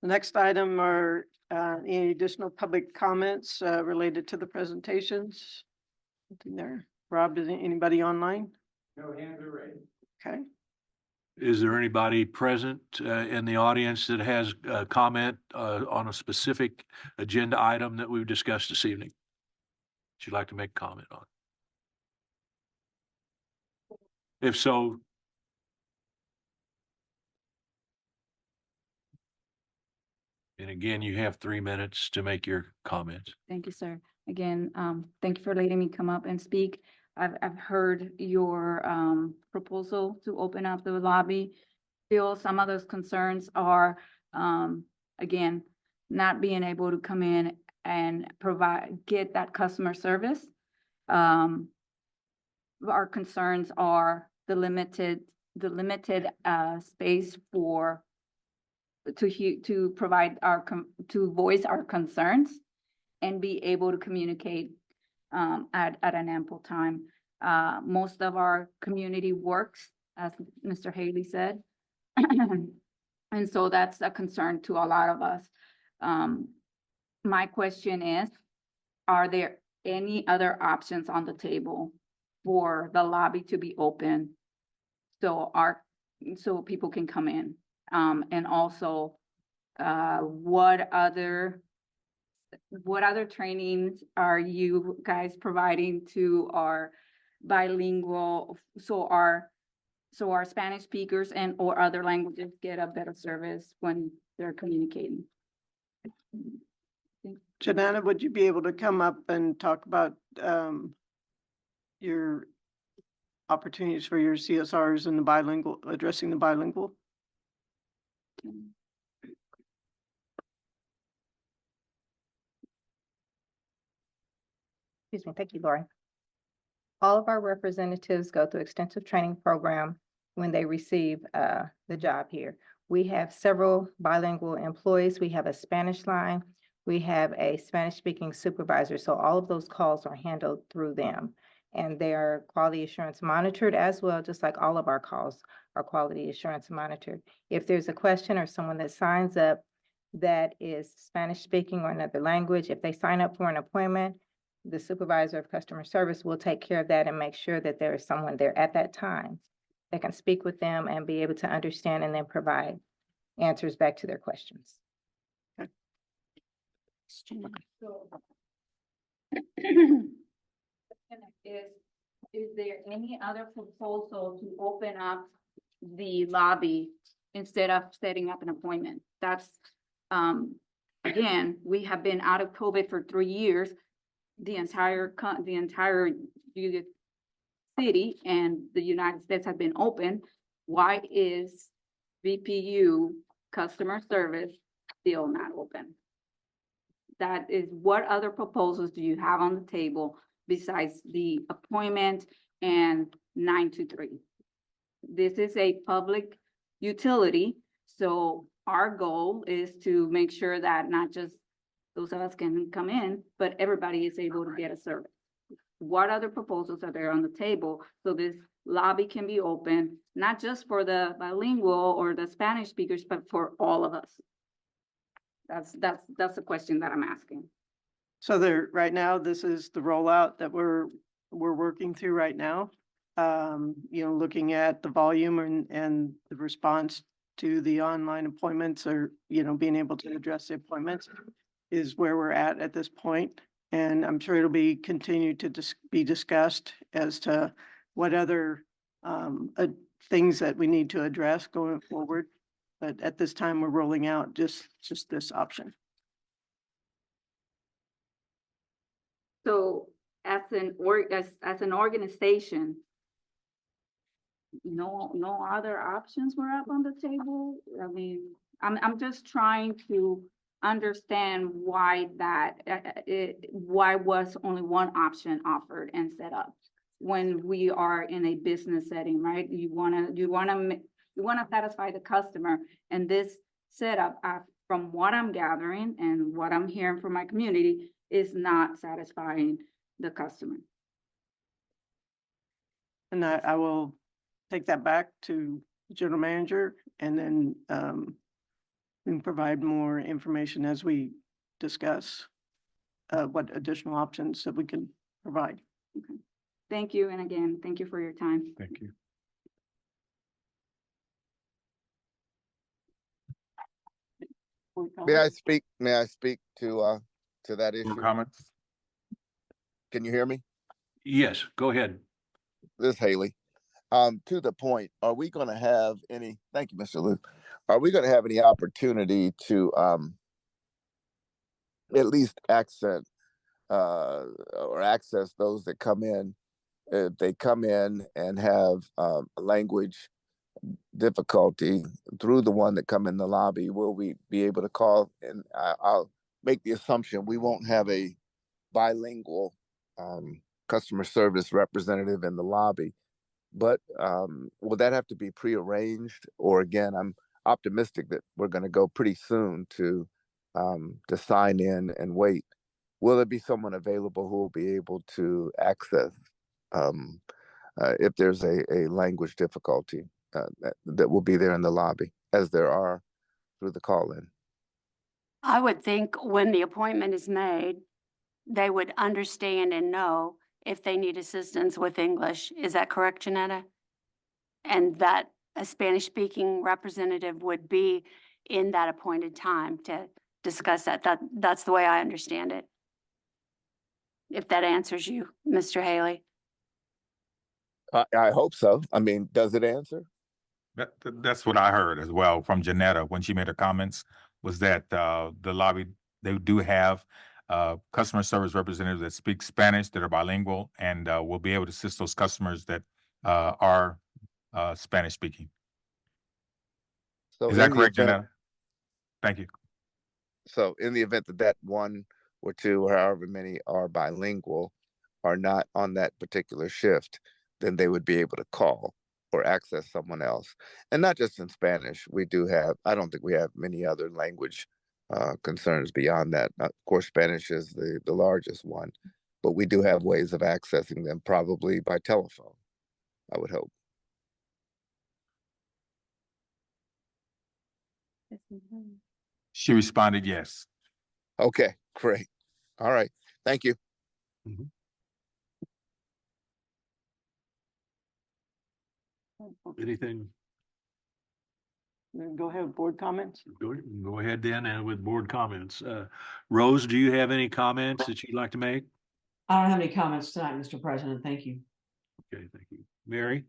The next item are any additional public comments related to the presentations? Nothing there. Rob, is anybody online? No hands are raised. Okay. Is there anybody present in the audience that has a comment on a specific agenda item that we've discussed this evening? Would you like to make a comment on? If so, and again, you have 3 minutes to make your comment. Thank you, sir. Again, thank you for letting me come up and speak. I've heard your proposal to open up the lobby. Still, some of those concerns are, again, not being able to come in and get that customer service. Our concerns are the limited space to provide to voice our concerns and be able to communicate at an ample time. Most of our community works, as Mr. Haley said. And so that's a concern to a lot of us. My question is, are there any other options on the table for the lobby to be open so people can come in? And also, what other trainings are you guys providing to our bilingual, so our Spanish speakers and or other languages get a better service when they're communicating? Janana, would you be able to come up and talk about your opportunities for your CSRs and the bilingual, addressing the bilingual? Excuse me. Thank you, Lori. All of our representatives go through extensive training program when they receive the job here. We have several bilingual employees. We have a Spanish line. We have a Spanish-speaking supervisor. So all of those calls are handled through them. And they are quality assurance monitored as well, just like all of our calls are quality assurance monitored. If there's a question or someone that signs up that is Spanish-speaking or another language, if they sign up for an appointment, the supervisor of customer service will take care of that and make sure that there is someone there at that time that can speak with them and be able to understand and then provide answers back to their questions. Is there any other proposal to open up the lobby instead of setting up an appointment? That's, again, we have been out of COVID for 3 years. The entire city and the United States have been open. Why is VPU customer service still not open? That is, what other proposals do you have on the table besides the appointment and 9 to 3? This is a public utility, so our goal is to make sure that not just those of us can come in, but everybody is able to get a service. What other proposals are there on the table so this lobby can be open, not just for the bilingual or the Spanish speakers, but for all of us? That's the question that I'm asking. So there, right now, this is the rollout that we're working through right now. Looking at the volume and the response to the online appointments or, being able to address the appointments is where we're at this point. And I'm sure it'll be continued to be discussed as to what other things that we need to address going forward. But at this time, we're rolling out just this option. So as an organization, no other options were up on the table? I mean, I'm just trying to understand why why was only one option offered and set up when we are in a business setting, right? You wanna satisfy the customer, and this setup, from what I'm gathering and what I'm hearing from my community, is not satisfying the customer. And I will take that back to the general manager and then and provide more information as we discuss what additional options that we can provide. Okay. Thank you, and again, thank you for your time. Thank you. May I speak to that issue? Comments? Can you hear me? Yes, go ahead. This is Haley. To the point, are we gonna have any, thank you, Mr. Luke. Are we gonna have any opportunity to at least access those that come in? If they come in and have a language difficulty through the one that come in the lobby, will we be able to call? And I'll make the assumption we won't have a bilingual customer service representative in the lobby, but will that have to be prearranged? Or again, I'm optimistic that we're going to go pretty soon to sign in and wait. Will there be someone available who will be able to access if there's a language difficulty that will be there in the lobby, as there are through the call-in? I would think when the appointment is made, they would understand and know if they need assistance with English. Is that correct, Janetta? And that a Spanish-speaking representative would be in that appointed time to discuss that. That's the way I understand it. If that answers you, Mr. Haley. I hope so. I mean, does it answer? That's what I heard as well from Janetta when she made her comments, was that the lobby, they do have customer service representatives that speak Spanish, that are bilingual, and will be able to assist those customers that are Spanish speaking. So Is that in the correct, event- Janetta? Thank you. So in the event that one or two or however many are bilingual are not on that particular shift, then they would be able to call or access someone else. And not just in Spanish. We do have, I don't think we have many other language concerns beyond that. Of course, Spanish is the largest one, but we do have ways of accessing them, probably by telephone, I would hope. She responded yes. Okay, great. All right. Thank you. Anything? Go ahead with board comments. Go ahead then, and with board comments. Rose, do you have any comments that you'd like to make? I don't have any comments tonight, Mr. President. Thank you. Okay, thank you. Mary?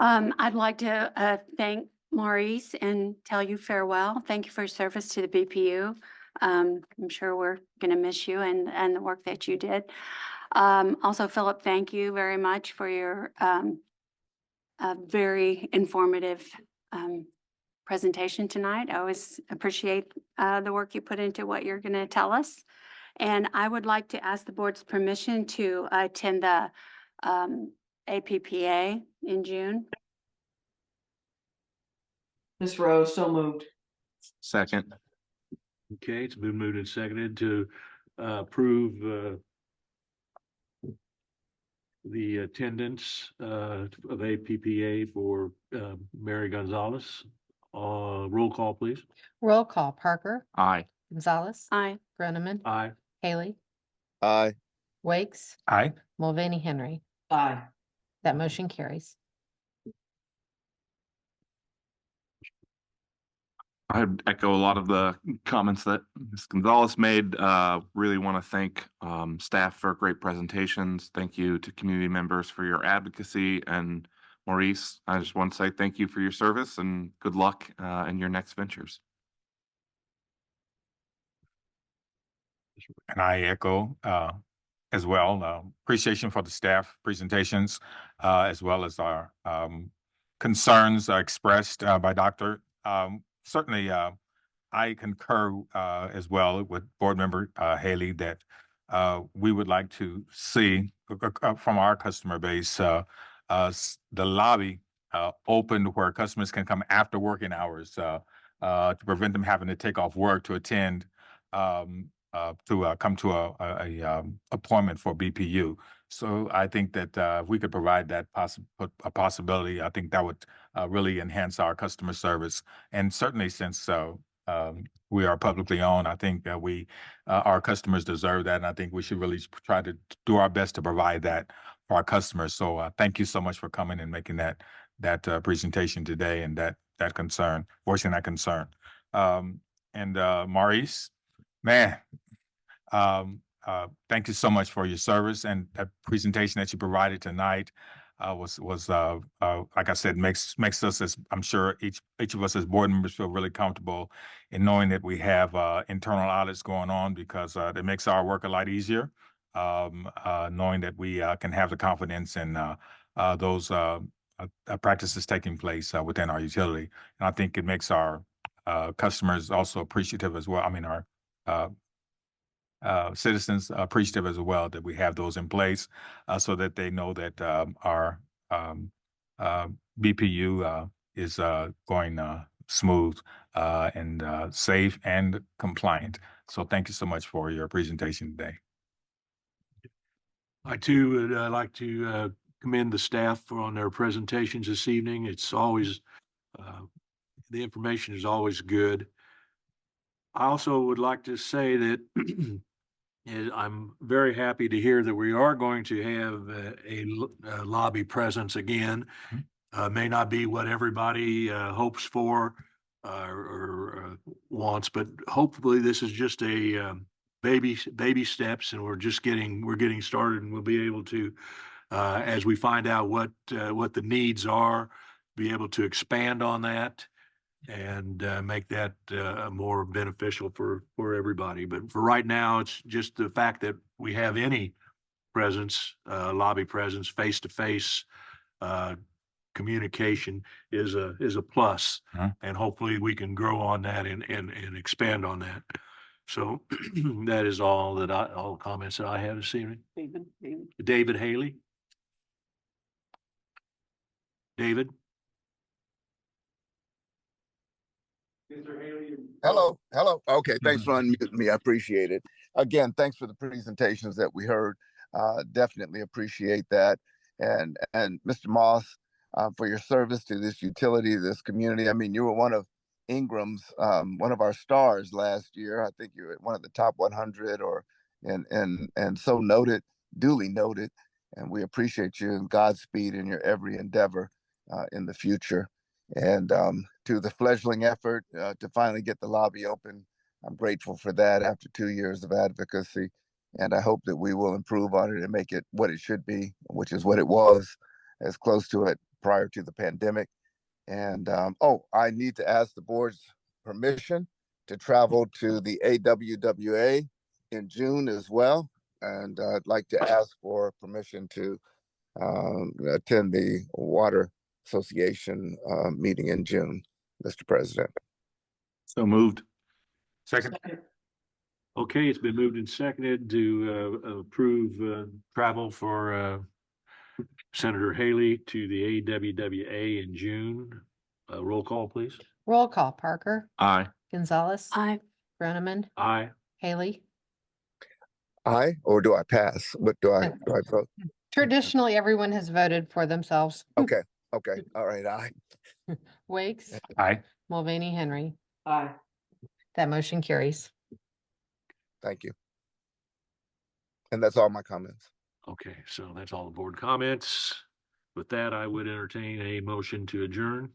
I'd like to thank Maurice and tell you farewell. Thank you for your service to the BPU. I'm sure we're going to miss you and the work that you did. Also, Philip, thank you very much for your very informative presentation tonight. I always appreciate the work you put into what you're going to tell us. And I would like to ask the board's permission to attend the APPA in June. Ms. Rose, so moved. Second. Okay, it's been moved and seconded to approve the attendance of APPA for Mary Gonzalez. Roll call, please. Roll call, Parker, Aye. Gonzalez, Aye. Groneman, Aye. Haley, Aye. Wakes, Aye. Mulvaney Henry. Aye. That motion carries. I echo a lot of the comments that Ms. Gonzalez made. Really want to thank staff for great presentations. Thank you to community members for your advocacy. And Maurice, I just want to say thank you for your service and good luck in your next ventures. And I echo as well, appreciation for the staff presentations, as well as our concerns expressed by Dr. Certainly, I concur as well with Board Member Haley that we would like to see from our customer base the lobby open where customers can come after working hours to prevent them having to take off work to attend to come to a appointment for BPU. So I think that if we could provide that a possibility, I think that would really enhance our customer service. And certainly since we are publicly owned, I think that our customers deserve that. And I think we should really try to do our best to provide that for our customers. So thank you so much for coming and making that presentation today and that concern, voicing that concern. And Maurice, man, thank you so much for your service, and that presentation that you provided tonight was like I said, makes us, as I'm sure each of us as board members, feel really comfortable in knowing that we have internal audits going on, because it makes our work a lot easier, knowing that we can have the confidence in those practices taking place within our utility. And I think it makes our customers also appreciative as well. I mean, our citizens appreciative as well that we have those in place, so that they know that our BPU is going smooth and safe and compliant. So thank you so much for your presentation today. I too would like to commend the staff on their presentations this evening. It's always, the information is always good. I also would like to say that I'm very happy to hear that we are going to have a lobby presence again. May not be what everybody hopes for or wants, but hopefully this is just a baby steps, and we're getting started, and we'll be able to, as we find out what the needs are, be able to expand on that and make that more beneficial for everybody. But for right now, it's just the fact that we have any presence, lobby presence, face-to-face communication is a plus. And hopefully we can grow on that and expand on that. So that is all the comments that I have this evening. David Haley. David? Hello. Okay, thanks for unmuting me. I appreciate it. Again, thanks for the presentations that we heard. Definitely appreciate that. And Mr. Moss, for your service to this utility, this community. I mean, you were one of Ingram's, one of our stars last year. I think you were one of the top 100 and so noted, duly noted. And we appreciate you, and Godspeed in your every endeavor in the future. And to the fledgling effort to finally get the lobby open, I'm grateful for that after 2 years of advocacy. And I hope that we will improve on it and make it what it should be, which is what it was, as close to it prior to the pandemic. And I need to ask the board's permission to travel to the AWWA in June as well. And I'd like to ask for permission to attend the Water Association meeting in June, Mr. President. So moved. Second. Okay, it's been moved and seconded to approve travel for Senator Haley to the AWWA in June. Roll call, please. Roll call. Parker, Aye. Gonzalez, Aye. Groneman, Aye. Haley. Aye, or do I pass? What do I vote? Traditionally, everyone has voted for themselves. Okay, all right, aye. Wakes, Aye. Mulvaney Henry. Aye. That motion carries. Thank you. And that's all my comments. Okay, so that's all the board comments. With that, I would entertain a motion to adjourn.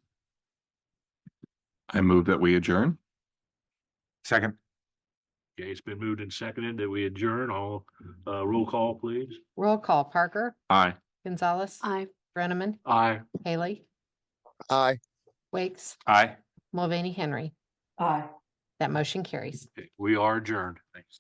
I move that we adjourn. Second. Okay, it's been moved and seconded that we adjourn. All, roll call, please. Roll call, Parker, Aye. Gonzalez, I Brenneman, Aye. Haley, Aye. Wakes, Aye. Mulvaney, Henry. Aye. That motion carries. Okay, we are adjourned. Thanks.